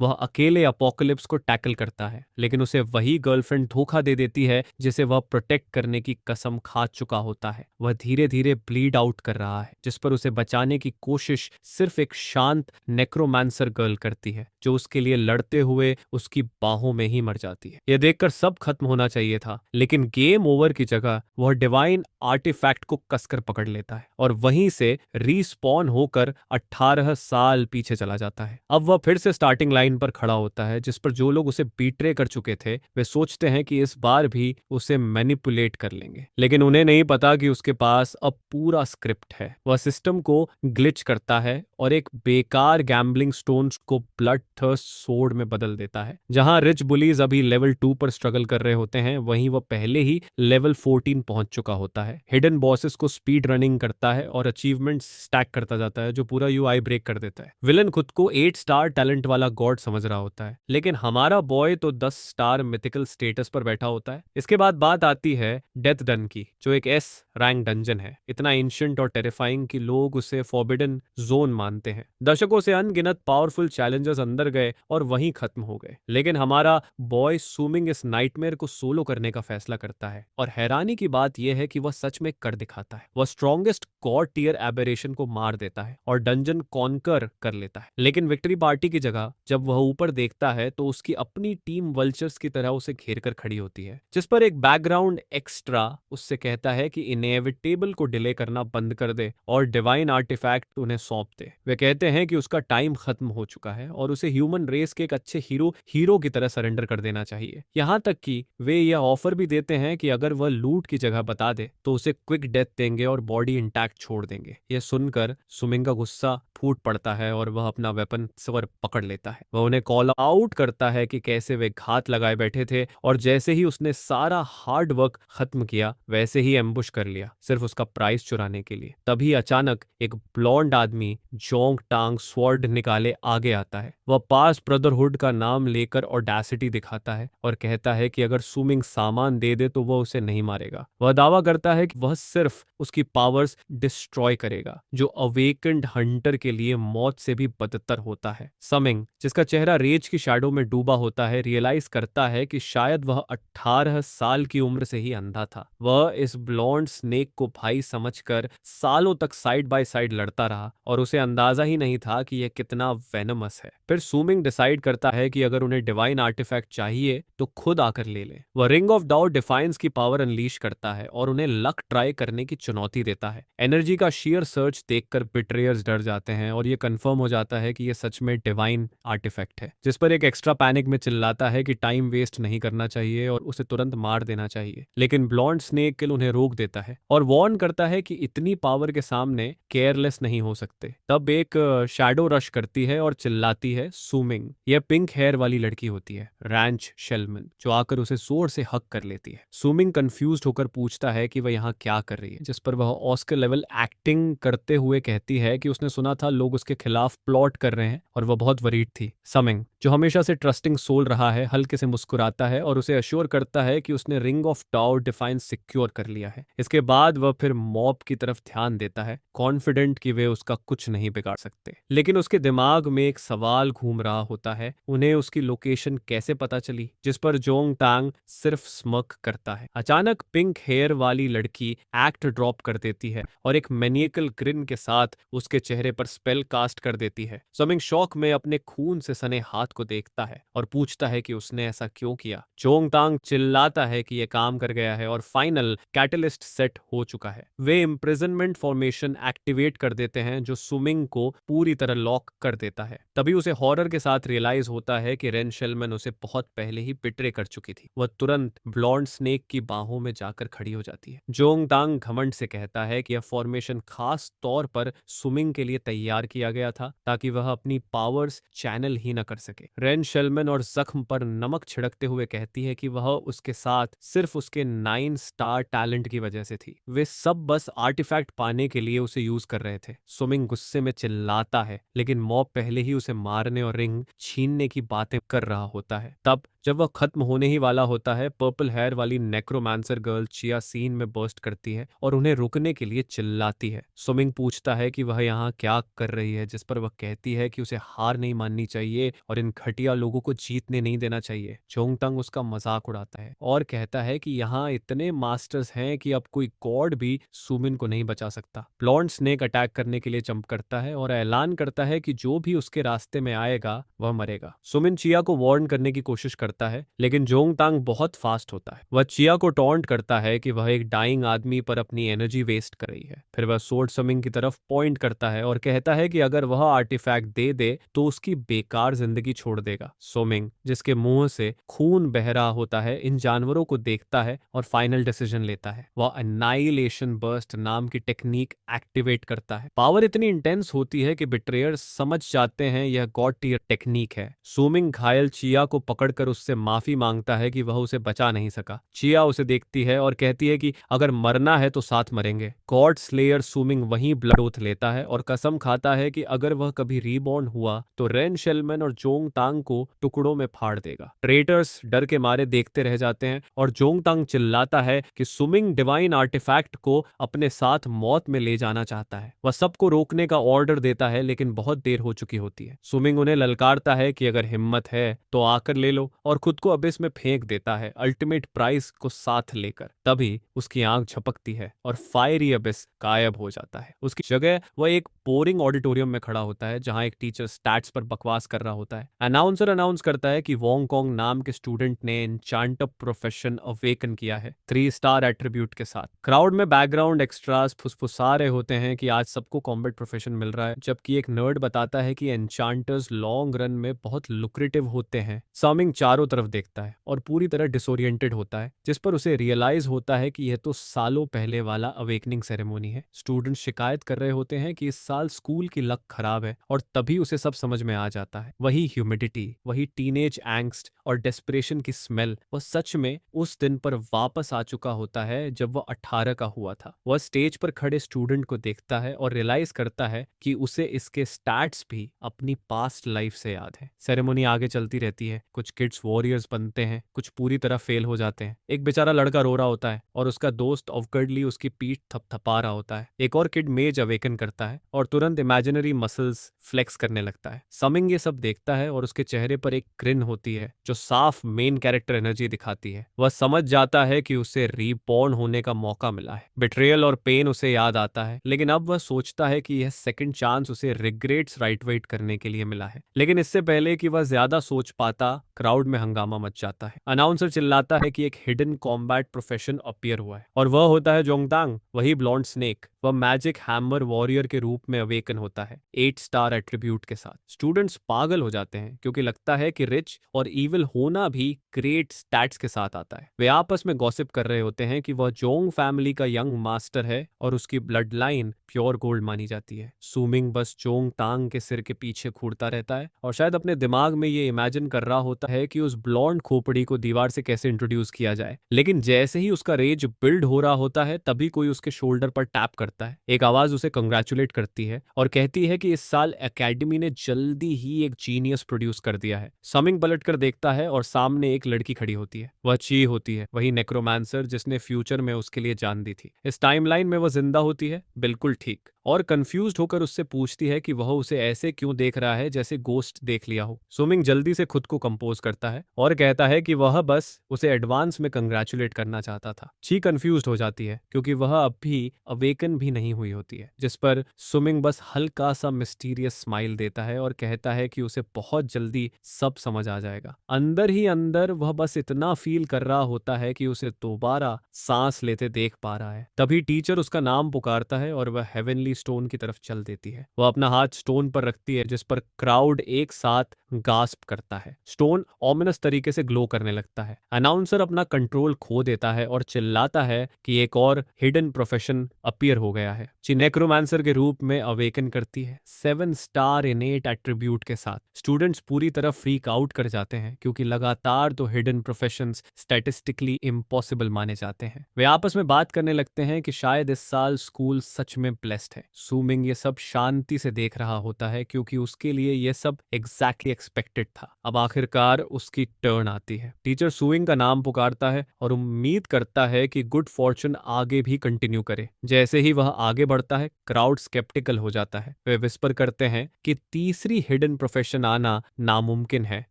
वह अकेले अपोकलिप्स को टैकल करता है, लेकिन उसे वही गर्लफ्रेंड धोखा दे देती है जिसे वह प्रोटेक्ट करने की कसम खा चुका होता है। वह धीरे धीरे ब्लीड आउट कर रहा है, जिस पर उसे बचाने की कोशिश सिर्फ एक शांत नेक्रोमांसर गर्ल करती है, जो उसके लिए लड़ते हुए उसकी बाहों में ही मर जाती है। यह देखकर सब खत्म होना चाहिए था, लेकिन गेम ओवर की जगह वह डिवाइन आर्टिफैक्ट को कसकर पकड़ लेता है और वहीं से रीस्पॉन होकर 18 साल पीछे चला जाता है। अब वह फिर से स्टार्टिंग लाइन पर खड़ा होता है, जिस पर जो लोग उसे बीट्रे कर चुके थे वे सोचते हैं कि इस बार भी उसे मैनिपुलेट कर लेंगे, लेकिन उन्हें नहीं पता कि उसके पास अब पूरा स्क्रिप्ट है। वह सिस्टम को ग्लिच करता है और एक बेकार गैम्बलिंग स्टोन्स को ब्लड थर्स्ट सोर्ड में बदल देता है। जहां रिच बुलीज अभी लेवल 2 पर स्ट्रगल कर रहे होते हैं, वहीं वह पहले ही लेवल 14 पहुंच चुका होता है। हिडन बॉसेस को स्पीड रनिंग करता है और अचीवमेंट स्टैक करता जाता है, जो पूरा यूआई ब्रेक कर देता है। विलन खुद को 8 स्टार टैलेंट वाला गॉड समझ रहा होता है, लेकिन हमारा बॉय तो 10 स्टार मिथिकल स्टेटस पर बैठा होता है। इसके बाद बात आती है डेथ डन की, जो एक एस रैंक डंजन है, इतना एंशिएंट और टेरिफाइंग कि लोग उसे फॉरबिडन जोन मानते हैं। दशकों से अनगिनत पावरफुल चैलेंजर्स अंदर गए और वहीं खत्म हो गए, लेकिन हमारा बॉय सूमिंग इस नाइटमेयर को सोलो करने का फैसला करता है। और हैरानी की बात यह है कि वह सच में कर दिखाता है। वह स्ट्रॉन्गेस्ट गॉड टियर एबेरेशन को मार देता है और डंजन कॉन्कर कर लेता है। लेकिन विक्ट्री पार्टी की जगह जब वह ऊपर देखता है तो उसकी अपनी टीम वल्चर्स की तरह उसे घेर कर खड़ी होती है, जिस पर एक बैकग्राउंड एक्स्ट्रा उससे कहता है कि इनएविटेबल को डिले करना बंद कर दे और डिवाइन आर्टिफैक्ट उन्हें सौंप दे। वे कहते हैं कि उसका टाइम खत्म हो चुका है और उसे ह्यूमन रेस के एक अच्छे हीरो की तरह सरेंडर कर देना चाहिए। यहाँ तक कि वे यह ऑफर भी देते हैं कि अगर वह लूट की जगह बता दे तो उसे क्विक डेथ देंगे और बॉडी इंटैक्ट छोड़ देंगे। यह सुनकर सुमिंग का गुस्सा फूट पड़ता है और वह अपना वेपन स्वर पकड़ लेता है। वह उन्हें कॉल आउट करता है कि कैसे वे घात लगाए बैठे थे और जैसे ही उसने सारा हार्ड वर्क खत्म किया वैसे ही एम्बुश कर लिया, सिर्फ उसका प्राइस चुराने के लिए। तभी अचानक एक ब्लॉन्ड आदमी जोंग टांग स्वॉर्ड निकाले आगे आता है। वह पास ब्रदरहुड का नाम लेकर ऑडेसिटी दिखाता है और कहता है कि अगर सुमिंग सामान दे दे तो वह उसे नहीं मारेगा। वह दावा करता है कि वह सिर्फ उसकी पावर्स डिस्ट्रॉय करेगा, जो अवेकेंड हंटर के लिए मौत से भी बदतर होता है। समिंग, जिसका चेहरा रेज की शैडो में डूबा होता है, रियलाइज करता है कि शायद वह 18 साल की उम्र से ही अंधा था। वह इस ब्लॉन्ड स्नेक को भाई समझकर सालों तक साइड बाय साइड लड़ता रहा और उसे अंदाजा ही नहीं था कि यह कितना वेनमस है। फिर सूमिंग डिसाइड करता है कि अगर उन्हें डिवाइन आर्टिफैक्ट चाहिए तो खुद आकर ले ले। वह रिंग ऑफ डाउ डिफाइंस की पावर अनलीश करता है और उन्हें लक ट्राई करने की चुनौती देता है। एनर्जी का शेयर सर्च देखकर बिट्रेयर्स डर जाते हैं और यह कंफर्म हो जाता है कि यह सच में डिवाइन आर्टिफैक्ट है, जिस पर एक एक्स्ट्रा पैनिक में चिल्लाता है कि टाइम वेस्ट नहीं करना चाहिए और उसे तुरंत मार देना चाहिए। लेकिन ब्लॉन्ड स्नेक किल उन्हें रोक देता है और वार्न करता है कि इतनी पावर के सामने केयरलेस नहीं हो सकते। तब एक शैडो रश करती है और चिल्लाती है सूमिंग। यह पिंक हेयर वाली लड़की होती है, रैंच शेलमन, जो आकर उसे जोर से हक कर लेती है। सूमिंग कंफ्यूज्ड होकर पूछता है कि वह यहाँ क्या कर रही है, जिस पर वह ऑस्कर लेवल एक्टिंग करते हुए कहती है कि उसने सुना था लोग उसके खिलाफ प्लॉट कर रहे हैं और वह बहुत वरीड थी। समिंग, जो हमेशा से ट्रस्टिंग सोल रहा है, हल्के से मुस्कुराता है और उसे अश्योर करता है कि उसने रिंग ऑफ डाउ डिफाइंस सिक्योर कर लिया है। इसके बाद वह फिर मॉब की तरफ ध्यान देता है, कॉन्फिडेंट कि वे उसका कुछ नहीं बिगाड़ सकते। लेकिन उसके दिमाग में एक सवाल घूम रहा होता है, उन्हें उसकी लोकेशन कैसे पता चली, जिस पर जोंग टांग सिर्फ स्मक करता है। अचानक पिंक हेयर वाली लड़की एक्ट ड्रॉप कर देती है और एक मैनिएकल ग्रिन के साथ उसके चेहरे पर स्पेल कास्ट कर देती है। समिंग शॉक में अपने खून से सने हाथ को देखता है और पूछता है कि उसने ऐसा क्यों किया। जोंग टांग चिल्लाता है कि यह काम कर गया है और फाइनल कैटलिस्ट सेट हो चुका है। वे इम्प्रिजनमेंट फॉर्मेशन एक्टिवेट कर देते हैं, जो सुमिंग को पूरी तरह लॉक कर देता है। तभी उसे हॉरर के साथ रियलाइज होता है कि रेन शेलमैन उसे बहुत पहले ही बिट्रे कर चुकी थी। वह तुरंत ब्लॉन्ड स्नेक की बाहों में जाकर खड़ी हो जाती है। जोंग टांग घमंड से कहता है कि यह फॉर्मेशन खास तौर पर सुमिंग के लिए तैयार किया गया था ताकि वह अपनी पावर्स चैनल ही न कर सके। रेन शेलमैन और जख्म पर नमक छिड़कते हुए कहती है कि वह उसके साथ सिर्फ उसके 9 स्टार टैलेंट की वजह से थी। वे सब बस आर्टिफैक्ट पाने के लिए उसे यूज कर रहे थे। सुमिंग गुस्से में चिल्लाता है, लेकिन मॉब पहले ही उसे मारने और रिंग छीनने की बातें कर रहा होता है। तब जब वह खत्म होने ही वाला होता है, पर्पल हेयर वाली नेक्रोमांसर गर्ल चिया सीन में बर्स्ट करती है और उन्हें रुकने के लिए चिल्लाती है। सुमिंग पूछता है कि वह यहाँ क्या कर रही है, जिस पर वह कहती है कि उसे हार नहीं माननी चाहिए और इन घटिया लोगों को जीतने नहीं देना चाहिए। जोंगतंग उसका मजाक उड़ाता है और कहता है कि यहाँ इतने मास्टर्स हैं कि अब कोई गॉड भी सुमिन को नहीं बचा सकता। ब्लॉन्ड स्नेक अटैक करने के लिए जंप करता है और ऐलान करता है कि जो भी उसके रास्ते में आएगा वह मरेगा। सुमिन चिया को वार्न करने की कोशिश करता है, लेकिन जोंगतांग बहुत फास्ट होता है। वह चिया को टॉन्ट करता है कि वह एक डाइंग आदमी पर अपनी एनर्जी वेस्ट कर रही है। फिर वह सोर्ड समिंग की तरफ पॉइंट करता है और कहता है कि अगर वह आर्टिफैक्ट दे दे तो उसकी बेकार जिंदगी छोड़ देगा। सोमिंग, जिसके मुंह से खून बह रहा होता है, इन जानवरों को देखता है और फाइनल डिसीजन लेता है। वह अनाइलेशन बर्स्ट नाम की टेक्निक एक्टिवेट करता है। पावर इतनी इंटेंस होती है कि बिट्रेयर्स समझ जाते हैं यह गॉड टियर टेक्निक है। सोमिंग घायल चिया को पकड़कर उससे माफी मांगता है कि वह उसे बचा नहीं सका। चिया उसे देखती है और कहती है कि अगर मरना है तो साथ मरेंगे। गॉड स्लेयर सोमिंग वहीं ब्लड ओथ लेता है और कसम खाता है कि अगर वह कभी रीबॉर्न हुआ तो रेन शेलमैन और जोंगतांग को टुकड़ों में फाड़ देगा। ट्रेटर्स डर के मारे देखते रह जाते हैं और जोंगतांग चिल्लाता है कि सुमिंग डिवाइन आर्टिफैक्ट को अपने साथ मौत में ले जाना चाहता है। वह सबको रोकने का ऑर्डर देता है, लेकिन बहुत देर हो चुकी होती है। सुमिंग उन्हें ललकारता है कि अगर हिम्मत है तो आकर ले लो और खुद को अबिस में फेंक देता है, अल्टीमेट प्राइज को साथ लेकर। तभी उसकी आंख झपकती है और फायरी अबिस गायब हो जाता है। उसकी जगह वह एक बोरिंग ऑडिटोरियम में खड़ा होता है जहां एक टीचर स्टैट्स पर बकवास कर रहा होता है। अनाउंसर अनाउंस करता है कि वोंगकोंग नाम के स्टूडेंट ने एन्चांटर प्रोफेशन अवेकन किया है 3 स्टार एट्रीब्यूट के साथ। क्राउड में बैकग्राउंड एक्स्ट्रास फुसफुसा रहे होते हैं कि आज सबको कॉम्बैट प्रोफेशन मिल रहा है, जबकि एक नर्ड बताता है कि एन्चांटर्स लॉन्ग रन में बहुत लुक्रेटिव होते हैं। समिंग चारों तरफ देखता है और पूरी तरह डिसोरिएंटेड होता है, जिस पर उसे रियलाइज होता है कि यह तो सालों पहले वाला अवेकनिंग सेरेमोनी है। स्टूडेंट्स शिकायत कर रहे होते हैं कि इस साल स्कूल की लक खराब है और तभी उसे सब समझ में आ जाता है। वही ह्यूमिडिटी, वही टीनेज एंग्स्ट और डेस्परेशन की स्मेल, वह सच में उस दिन पर वापस आ चुका होता है जब वह 18 का हुआ था। वह स्टेज पर खड़े स्टूडेंट को देखता है और रियलाइज करता है कि उसे इसके स्टैट्स भी अपनी पास्ट लाइफ से याद है। सेरेमनी आगे चलती रहती है। कुछ किड्स वॉरियर्स बनते हैं, कुछ पूरी तरह फेल हो जाते हैं। एक बेचारा लड़का रो रहा होता है और उसका दोस्त ऑफवर्डली उसकी पीठ थपथपा रहा होता है। एक और किड मेज अवेकन करता है और तुरंत इमेजिनरी मसल्स फ्लेक्स करने लगता है। समिंग ये सब देखता है और उसके चेहरे पर एक ग्रिन होती है जो साफ मेन कैरेक्टर एनर्जी दिखाती है। वह समझ जाता है कि उसे रीबॉर्न होने का मौका मिला है। बिट्रेयल और पेन उसे याद आता है, लेकिन अब वह सोचता है कि यह सेकंड चांस उसे रिग्रेट्स राइट वेट करने के लिए मिला है। लेकिन इससे पहले कि वह ज्यादा सोच पाता, क्राउड में हंगामा मच जाता है। अनाउंसर चिल्लाता है कि एक हिडन कॉम्बैट प्रोफेशन अपीयर हुआ है और वह होता है जोंगतांग, वही ब्लॉन्ड स्नेक। वह मैजिक हैमर वॉरियर के रूप में अवेकन होता है 8 स्टार एट्रीब्यूट के साथ। स्टूडेंट्स पागल हो जाते हैं क्योंकि लगता है कि रिच और इविल होना भी ग्रेट स्टैट्स के साथ आता है। वे आपस में गॉसिप कर रहे होते हैं कि वह जोंग फैमिली का यंग मास्टर है और उसकी ब्लड लाइन प्योर गोल्ड मानी जाती है। सुमिंग बस जोंग तांग के सिर के पीछे घूरता रहता है और शायद अपने दिमाग में ये इमेजिन कर रहा होता है कि उस ब्लॉन्ड खोपड़ी को दीवार से कैसे इंट्रोड्यूस किया जाए। लेकिन जैसे ही उसका रेज बिल्ड हो रहा होता है, तभी कोई उसके शोल्डर पर टैप करता है। एक आवाज उसे कंग्रेचुलेट करती है और कहती है कि इस साल एकेडमी ने जल्दी ही एक जीनियस प्रोड्यूस कर दिया है। समिंग पलट कर देखता है और सामने एक लड़की खड़ी होती है। वह ची होती है, वही नेक्रोमांसर जिसने फ्यूचर में उसके लिए जान दी थी। इस टाइमलाइन में वह जिंदा होती है, बिल्कुल ठीक, और कंफ्यूज्ड होकर उससे पूछती है कि वह उसे ऐसे क्यों देख रहा है जैसे गोस्ट देख लिया हो। सुमिंग जल्दी से खुद को कंपोज करता है और कहता है कि वह बस उसे एडवांस में कंग्रेचुलेट करना चाहता था। ची कंफ्यूज्ड हो जाती है क्योंकि वह अब भी अवेकन भी नहीं हुई होती है, जिस पर सुमिंग बस हल्का सा मिस्टीरियस स्माइल देता है और कहता है कि उसे बहुत जल्दी सब समझ आ जाएगा। अंदर ही अंदर वह बस इतना फील कर रहा होता है कि उसे दोबारा सांस लेते देख पा रहा है। तभी टीचर उसका नाम पुकारता है और वह हेवनली स्टोन की तरफ चल देती है। वह अपना हाथ स्टोन पर रखती है, जिस पर क्राउड एक साथ गास्प करता है। स्टोन ऑमिनस तरीके से ग्लो करने लगता है। अनाउंसर अपना कंट्रोल खो देता है और चिल्लाता है कि एक और हिडन प्रोफेशन अपीयर हो गया है। ची नेक्रोमांसर के रूप में अवेकन करती है 7 स्टार इनेट एट्रीब्यूट के साथ। स्टूडेंट्स पूरी तरह फ्रीक आउट कर जाते हैं क्योंकि लगातार तो हिडन प्रोफेशंस स्टैटिस्टिकली इम्पॉसिबल माने जाते हैं। वे आपस में बात करने लगते हैं कि शायद इस साल स्कूल सच में ब्लेस्ड है। सुमिंग ये सब शांति से देख रहा होता है क्योंकि उसके लिए ये सब एग्जैक्टली अनएक्सपेक्टेड था। अब आखिरकार उसकी टर्न आती है। टीचर सुइंग का नाम पुकारता है और उम्मीद करता है कि गुड फॉर्चून आगे भी कंटिन्यू करे। जैसे ही वह आगे बढ़ता है, क्राउड स्केप्टिकल हो जाता है। वे विस्पर करते हैं कि तीसरी हिडन प्रोफेशन आना नामुमकिन है,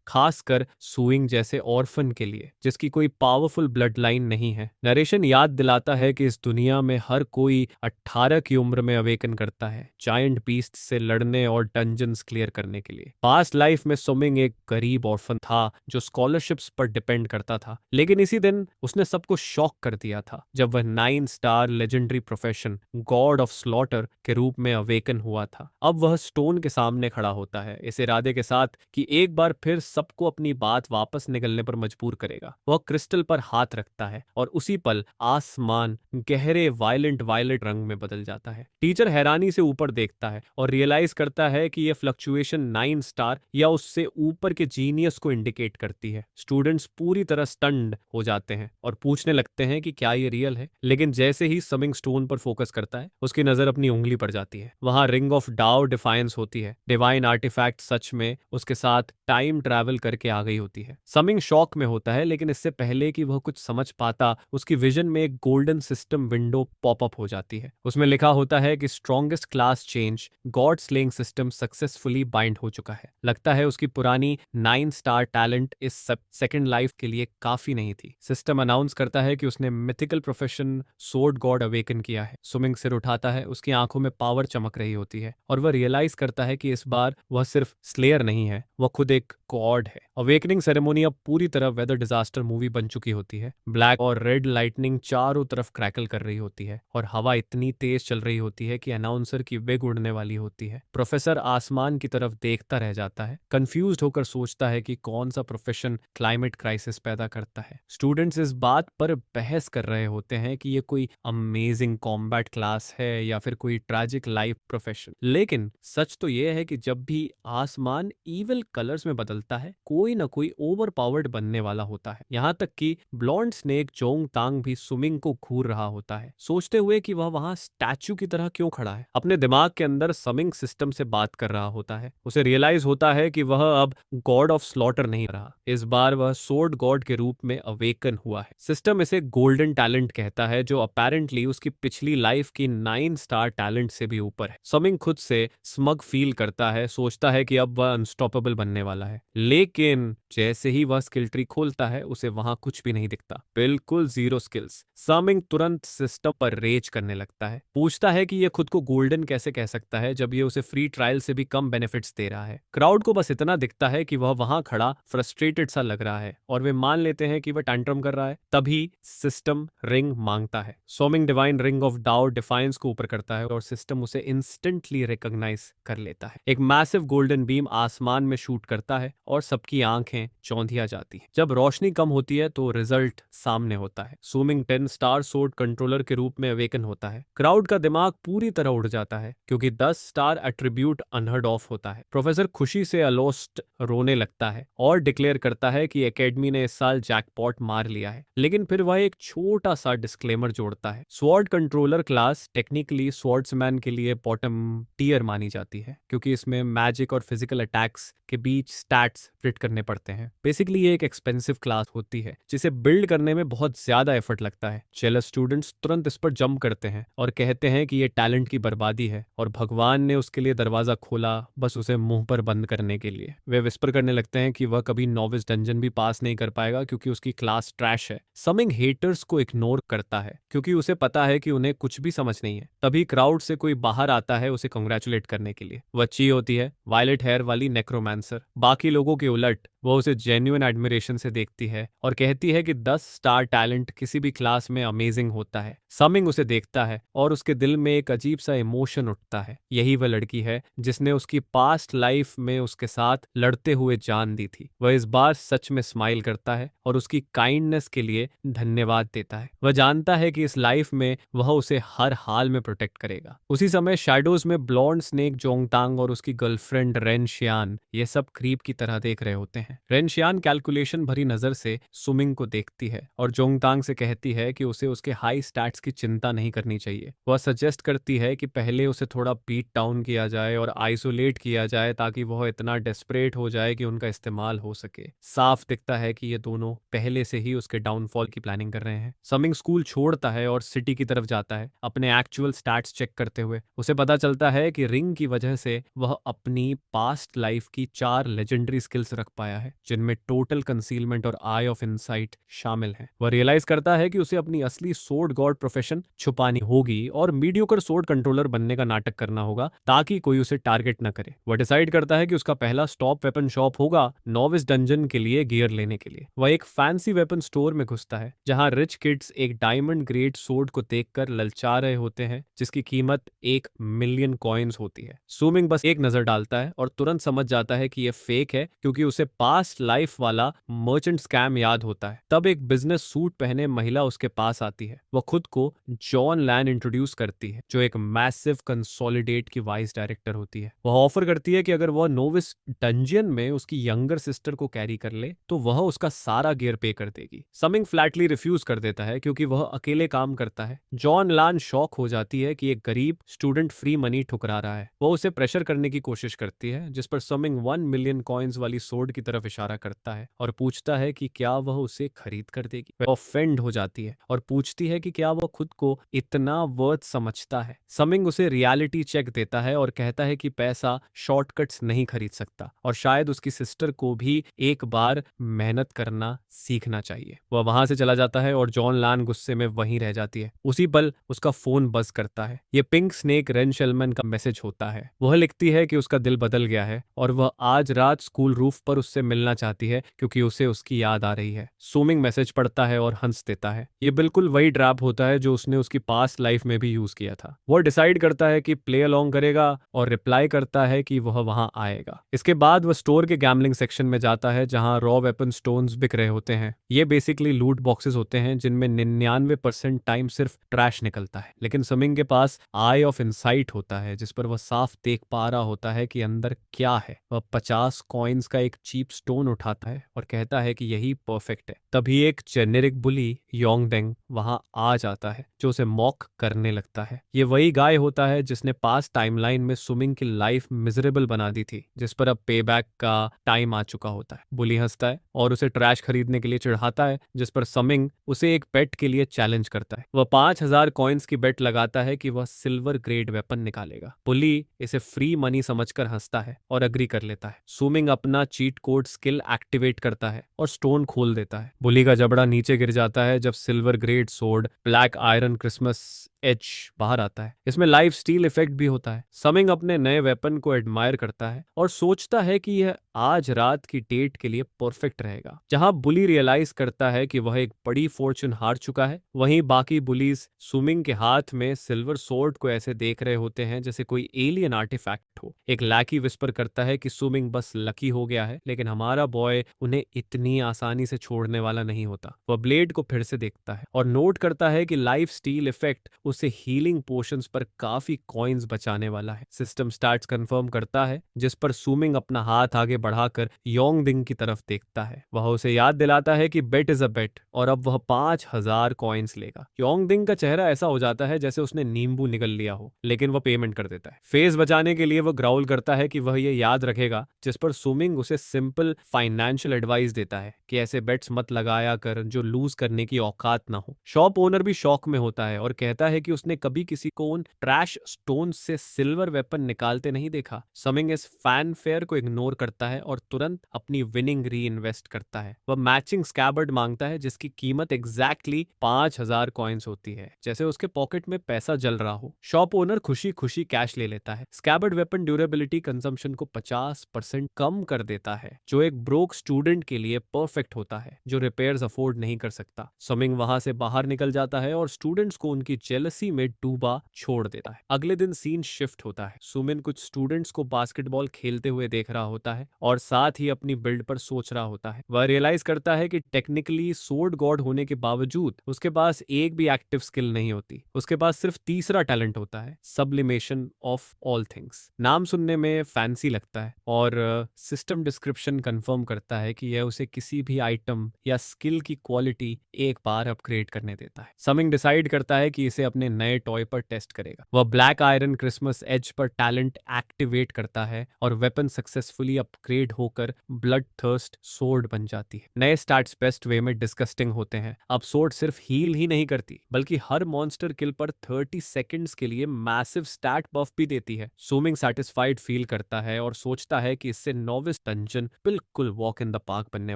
खासकर सुइंग जैसे ऑर्फन के लिए जिसकी कोई पावरफुल ब्लड लाइन नहीं है। नरेशन याद दिलाता है कि इस दुनिया में हर कोई 18 की उम्र में अवेकन करता है, जायंट बीस्ट से लड़ने और डंजन्स क्लियर करने के लिए। पास्ट लाइफ में सुमिंग एक गरीब ऑर्फन था जो स्कॉलरशिप्स पर डिपेंड करता था, लेकिन इसी दिन उसने सबको शॉक कर दिया था जब वह 9 star legendary profession God of slaughter के रूप में अवेकन हुआ था। अब वह स्टोन के सामने खड़ा होता है, इस इरादे के साथ कि एक बार फिर सबको अपनी बात वापस निकलने पर मजबूर करेगा। वह क्रिस्टल पर हाथ रखता है और उसी पल आसमान गहरे वायलेंट रंग में बदल जाता है। टीचर हैरानी से ऊपर देखता है और रियलाइज करता है कि यह फ्लक्चुएशन 9 स्टार या उससे ऊपर के जीनियस को इंडिकेट करती है। स्टूडेंट्स पूरी तरह स्टन्ड हो जाते हैं और पूछने लगते हैं कि क्या ये रियल है, लेकिन जैसे ही समिंग स्टोन पर फोकस करता है, उसकी नजर अपनी उंगली पर जाती है। वहां रिंग ऑफ डाओ डिफायंस होती है। डिवाइन आर्टिफैक्ट सच में उसके साथ टाइम ट्रैवल करके आ गई होती है। समिंग शॉक में होता है, लेकिन इससे पहले कि वह कुछ समझ पाता, उसकी विजन में एक गोल्डन सिस्टम विंडो पॉपअप हो जाती है। उसमें लिखा होता है कि strongest class change God slaying system successfully bind हो चुका है। लगता है उसकी पुरानी 9 स्टार टैलेंट इस सेकेंड लाइफ के लिए काफी नहीं थी। सिस्टम अनाउंस करता है कि उसने mythical profession sword God awaken किया है। सुमिंग सिर उठाता है, उसकी आंखों में पावर चमक रही होती है और वह रियलाइज करता है कि इस बार वह सिर्फ स्लेयर नहीं है, वह खुद एक गॉड है। अवेकनिंग सेरेमोनी अब पूरी तरह वेदर डिजास्टर मूवी बन चुकी होती है। ब्लैक और रेड लाइटनिंग चारों तरफ क्रैकल कर रही होती है और हवा इतनी तेज चल रही होती है कि अनाउंसर की विग उड़ने वाली होती है। प्रोफेसर आसमान की तरफ देखता रह जाता है, कंफ्यूज्ड होकर सोचता है कि कौन सा प्रोफेशन क्लाइमेट क्राइसिस पैदा करता है। स्टूडेंट्स इस बात पर बहस कर रहे होते हैं कि ये कोई अमेजिंग कॉम्बैट क्लास है या फिर कोई ट्रैजिक लाइफ प्रोफेशन, लेकिन सच तो यह है कि जब भी आसमान ईविल कलर्स में बदलता है, कोई ना कोई ओवर पावर्ड बनने वाला होता है। यहाँ तक कि ब्लॉन्ड स्नेक जोंग तांग भी सुमिंग को घूर रहा होता है, सोचते हुए कि वह वहां स्टैचू की तरह क्यों खड़ा है। अपने दिमाग के अंदर समिंग सिस्टम से बात कर रहा होता है। उसे रियलाइज होता है कि वह अब गॉड ऑफ स्लॉटर नहीं रहा, इस बार वह सोर्ड गॉड के रूप में अवेकन हुआ है। सिस्टम इसे गोल्डन टैलेंट कहता है, जो अपेरेंटली उसकी पिछली लाइफ की 9 स्टार टैलेंट से भी ऊपर है। समिंग खुद से स्मग फील करता है, सोचता है कि अब वह अनस्टॉपेबल बनने वाला है, लेकिन जैसे ही वह स्किल ट्री खोलता है, उसे वहां कुछ भी नहीं दिखता, बिल्कुल जीरो स्किल्स। समिंग तुरंत सिस्टम पर रेज करने लगता है, पूछता है कि यह खुद को गोल्डन कैसे कह सकता है जब ये उसे फ्री ट्रायल से भी कम बेनिफिट्स दे रहा है। क्राउड को बस इतना दिखता है कि वह वहां खड़ा फ्रस्ट्रेटेड सा लग रहा है और वे मान लेते हैं कि वह टैंट्रम कर रहा है। तभी सिस्टम रिंग मांगता है। Summoning divine ring of Dao defiance को ऊपर करता है और सिस्टम उसे इंस्टेंटली रिकॉग्नाइज कर लेता है। एक मैसिव गोल्डन बीम आसमान में शूट करता है और सबकी आंखें चौंधिया जाती हैं। जब रोशनी कम होती है तो रिजल्ट सामने होता है। सुमिंग 10 स्टार सोर्ड कंट्रोलर के रूप में अवेकन होता है। क्राउड का दिमाग पूरी तरह उड़ जाता है क्योंकि 10 स्टार एट्रीब्यूट अनहर्ड ऑफ होता है। प्रोफेसर खुशी से अलोस्ट रोने लगता है और डिक्लेयर करता है कि एकेडमी ने इस साल जैकपॉट मार लिया है, लेकिन फिर वह एक छोटा सा डिस्क्लेमर जोड़ता है। Sword controller class technically swordsman के लिए बॉटम टियर मानी जाती है क्योंकि इसमें मैजिक और फिजिकल अटैक्स के बीच स्टैट्स फिट करने पड़ते हैं। बेसिकली ये एक एक्सपेंसिव क्लास होती है जिसे बिल्ड करने में बहुत ज्यादा एफर्ट लगता है। जेलस स्टूडेंट्स तुरंत इस पर जंप करते हैं और कहते हैं कि ये टैलेंट की बर्बादी है और भगवान ने उसके लिए दरवाजा खोला बस उसे मुंह पर बंद करने के लिए। वे विस्पर करने लगते हैं कि वह कभी नोविस डंजन भी पास नहीं कर पाएगा क्योंकि उसकी क्लास ट्रैश है। समिंग हेटर्स को इग्नोर करता है क्योंकि उसे पता है कि उन्हें कुछ भी समझ नहीं है। तभी क्राउड से कोई बाहर आता है उसे कंग्रेचुलेट करने के लिए। वह ची होती है, वायलेट हेयर वाली नेक्रोमांसर। बाकी लोगों के उलट वह उसे जेन्युइन एडमिरेशन से देखती है और कहती है कि 10 स्टार टैलेंट किसी भी क्लास में अमेजिंग होता है। समिंग उसे देखता है और उसके दिल में एक अजीब सा इमोशन उठता है। यही वह लड़की है जिसने उसकी पास्ट लाइफ में उसके साथ लड़ते हुए जान दी थी। वह इस बार सच में स्माइल करता है और उसकी काइंडनेस के लिए धन्यवाद देता है। वह जानता है कि इस लाइफ में वह उसे हर हाल में प्रोटेक्ट करेगा। उसी समय शैडोज में ब्लॉन्ड स्नेक जोंगतांग और उसकी गर्लफ्रेंड रेन शियान ये सब क्रीप की तरह देख रहे होते हैं। रेनशियान कैलकुलेशन भरी नजर से सुमिंग को देखती है और जोंगतांग से कहती है कि उसे उसके हाई स्टैट्स की चिंता नहीं करनी चाहिए। वह सजेस्ट करती है कि पहले उसे थोड़ा बीट डाउन किया जाए और आइसोलेट किया जाए ताकि वह इतना डेस्परेट हो जाए कि उनका इस्तेमाल हो सके। साफ दिखता है कि ये दोनों पहले से ही उसके डाउनफॉल की प्लानिंग कर रहे हैं। समिंग स्कूल छोड़ता है और सिटी की तरफ जाता है अपने एक्चुअल स्टैट्स चेक करते हुए। उसे पता चलता है कि रिंग की वजह से वह अपनी पास्ट लाइफ की 4 लेजेंडरी स्किल्स रख पाया है, जिनमें टोटल कंसीलमेंट और आई ऑफ इनसाइट शामिल हैं। वह रियलाइज करता है कि उसे अपनी असली सोर्ड गॉड प्रोफेशन छुपानी होगी और मीडियोकर सोर्ड कंट्रोलर बनने का नाटक करना होगा ताकि कोई उसे टारगेट न करे। वह डिसाइड करता है कि उसका पहला स्टॉप वेपन शॉप होगा नोविस डंजन के लिए गियर लेने के लिए। वह एक फैंसी वेपन स्टोर में घुसता है जहां रिच किड्स एक डायमंड ग्रेड सोर्ड को देखकर ललचा रहे होते हैं जिसकी कीमत 1 मिलियन कॉइन्स होती है। सुमिंग बस एक नजर डालता है और तुरंत समझ जाता है कि यह फेक है क्योंकि उसे पास्ट लाइफ वाला मर्चेंट स्कैम याद होता है। तब एक बिजनेस सूट पहने महिला उसके पास आती है। वह खुद को जॉन लैन इंट्रोड्यूस करती है जो एक मैसिव कंसोलिडेट की वाइस डायरेक्टर होती है। वह ऑफर करती है कि अगर वह नोविस डंजियन में उसकी यंगर सिस्टर को कैरी कर ले तो वह उसका सारा गियर पे कर देगी। समिंग फ्लैटली रिफ्यूज कर देता है क्योंकि वह अकेले काम करता है। जॉन लान शॉक हो जाती है कि एक गरीब स्टूडेंट फ्री मनी ठुकरा रहा है। वह उसे प्रेशर करने की कोशिश करती है जिस पर समिंग 1 मिलियन कॉइन्स वाली सोर्ड की तरफ इशारा करता है और पूछता है कि क्या वह उसे खरीद कर देगी। वह ऑफेंड हो जाती है और पूछती है कि क्या वह खुद को इतना वर्थ समझता है। समिंग उसे रियलिटी चेक देता है और कहता है कि पैसा शॉर्टकट्स नहीं खरीद सकता और शायद उसकी सिस्टर को भी एक बार मेहनत करना सीखना चाहिए। वह वहां से चला जाता है और जॉन लान गुस्से में वहीं रह जाती है। उसी पल उसका फोन बज करता है। ये पिंक स्नेक रेन शेलमैन का मैसेज होता है। वह लिखती है कि उसका दिल बदल गया है और वह आज रात स्कूल रूफ पर उससे मिलना चाहती है क्योंकि उसे उसकी याद आ रही है। सुमिंग मैसेज पढ़ता है और हंस देता है। ये बिल्कुल वही ट्रैप होता है जो उसने उसकी पास्ट लाइफ में भी यूज किया था। वह डिसाइड करता है कि प्ले अलोंग करेगा और रिप्लाई करता है कि वह वहां आएगा। इसके बाद वह स्टोर के गैम्बलिंग सेक्शन में जाता है जहां रॉ वेपन स्टोन्स बिक रहे होते हैं। ये बेसिकली लूट बॉक्सेस होते हैं जिनमें 99% टाइम सिर्फ ट्रैश निकलता है। लेकिन समिंग के पास आई ऑफ इनसाइट होता है जिस पर वह साफ देख पा रहा होता है कि अंदर क्या है। वह 50 कॉइन्स का एक चीप स्टोन उठाता है और कहता है कि यही परफेक्ट है। तभी एक जेनेरिक बुली योंगडेंग वहां आ जाता है जो उसे मॉक करने लगता है। ये वही गाय होता है जिसने पास्ट टाइमलाइन में सुमिंग की लाइफ मिजरेबल बना दी थी, जिस पर अब पे बैक का टाइम आ चुका होता है। बुली हंसता है और उसे ट्रैश खरीदने के लिए चिढ़ाता है जिस पर समिंग उसे एक पेट के लिए चैलेंज करता है। वह 5000 कॉइन्स की बेट लगाता है कि वह सिल्वर ग्रेड वेपन निकालेगा। बुली इसे फ्री मनी समझकर हंसता है और अग्री कर लेता है। सुमिंग अपना चीट कोड स्किल एक्टिवेट करता है और स्टोन खोल देता है। बुली का जबड़ा नीचे गिर जाता है जब silver grade sword black iron Christmas edge बाहर आता है। इसमें लाइव स्टील इफेक्ट भी होता है। समिंग अपने नए वेपन को एडमायर करता है और सोचता है कि यह आज रात की डेट के लिए परफेक्ट रहेगा। जहां बुली रियलाइज करता है कि वह एक बड़ी फॉर्चून हार चुका है, वहीं बाकी बुलीज सुमिंग के हाथ में सिल्वर सोर्ड को ऐसे देख रहे होते हैं जैसे कोई एलियन आर्टिफैक्ट हो। एक लैकी विस्पर करता है कि सुमिंग बस लकी हो गया है, लेकिन हमारा बॉय उन्हें इतनी आसानी से छोड़ने वाला नहीं होता। वह ब्लेड को फिर से देखता है और नोट करता है कि लाइफ स्टील इफेक्ट उसे हीलिंग पोशंस पर काफी कॉइन्स बचाने वाला है। सिस्टम स्टार्ट्स कंफर्म करता है जिस पर सुमिंग अपना हाथ आगे बढ़ाकर योंगडिंग की तरफ देखता है। वह उसे याद दिलाता है कि बेट इज अ बेट और अब वह 5000 कॉइन्स लेगा। योंगडिंग का चेहरा ऐसा हो जाता है जैसे उसने नींबू निगल लिया हो, लेकिन वह पेमेंट कर देता है। फेस बचाने के लिए वह ग्राउल करता है कि वह ये याद रखेगा, जिस पर सुमिंग उसे सिंपल फाइनेंशियल एडवाइस देता है कि ऐसे बेट्स मत लगाया कर जो लूज करने की औकात ना हो। शॉप ओनर भी शॉक में होता है और कहता है कि उसने कभी किसी को उन ट्रैश स्टोन से सिल्वर वेपन निकालते नहीं देखा। समिंग इस फैन फेयर को इग्नोर करता है और तुरंत अपनी विनिंग री इन्वेस्ट करता है। वह मैचिंग स्कैबर्ड मांगता है जिसकी कीमत एग्जैक्टली 5000 कॉइन्स होती है, जैसे उसके पॉकेट में पैसा जल रहा हो। शॉप ओनर खुशी खुशी कैश ले लेता है। स्कैबर्ड वेपन ड्यूरेबिलिटी कंजम्पशन को 50% कम कर देता है, जो एक ब्रोक स्टूडेंट के लिए परफेक्ट होता है जो रिपेयर्स अफोर्ड नहीं कर सकता। समिंग वहां से बाहर निकल जाता है और स्टूडेंट्स को उनकी जेलस जेलसी में डूबा छोड़ देता है। अगले दिन सीन शिफ्ट होता है। सुमिन कुछ स्टूडेंट्स को बास्केटबॉल खेलते हुए देख रहा होता है और साथ ही अपनी बिल्ड पर सोच रहा होता है। वह रियलाइज करता है कि टेक्निकली सोर्ड गॉड होने के बावजूद उसके पास एक भी एक्टिव स्किल नहीं होती। उसके पास सिर्फ तीसरा टैलेंट होता है, सब्लिमेशन ऑफ ऑल थिंग्स। नाम सुनने में फैंसी लगता है और सिस्टम डिस्क्रिप्शन कंफर्म करता है कि यह उसे किसी भी आइटम या स्किल की क्वालिटी एक बार अपग्रेड करने देता है। समिंग डिसाइड करता है कि इसे अपने नए टॉय पर टेस्ट करेगा। वह ब्लैक आयरन क्रिसमस एज पर टैलेंट एक्टिवेट करता है और वेपन सक्सेसफुली अपग्रेड होकर ब्लड थर्स्ट सोर्ड बन जाती है। नए स्टैट्स बेस्ट वे में डिस्गस्टिंग होते हैं। अब सोर्ड सिर्फ हील ही नहीं करती बल्कि हर मॉन्स्टर किल पर 30 सेकंड्स के लिए मैसिव स्टैट बफ भी देती है। सुमिंग सेटिस्फाइड फील करता है और सोचता है कि इससे नोविस डंजन बिल्कुल वॉक इन द पार्क बनने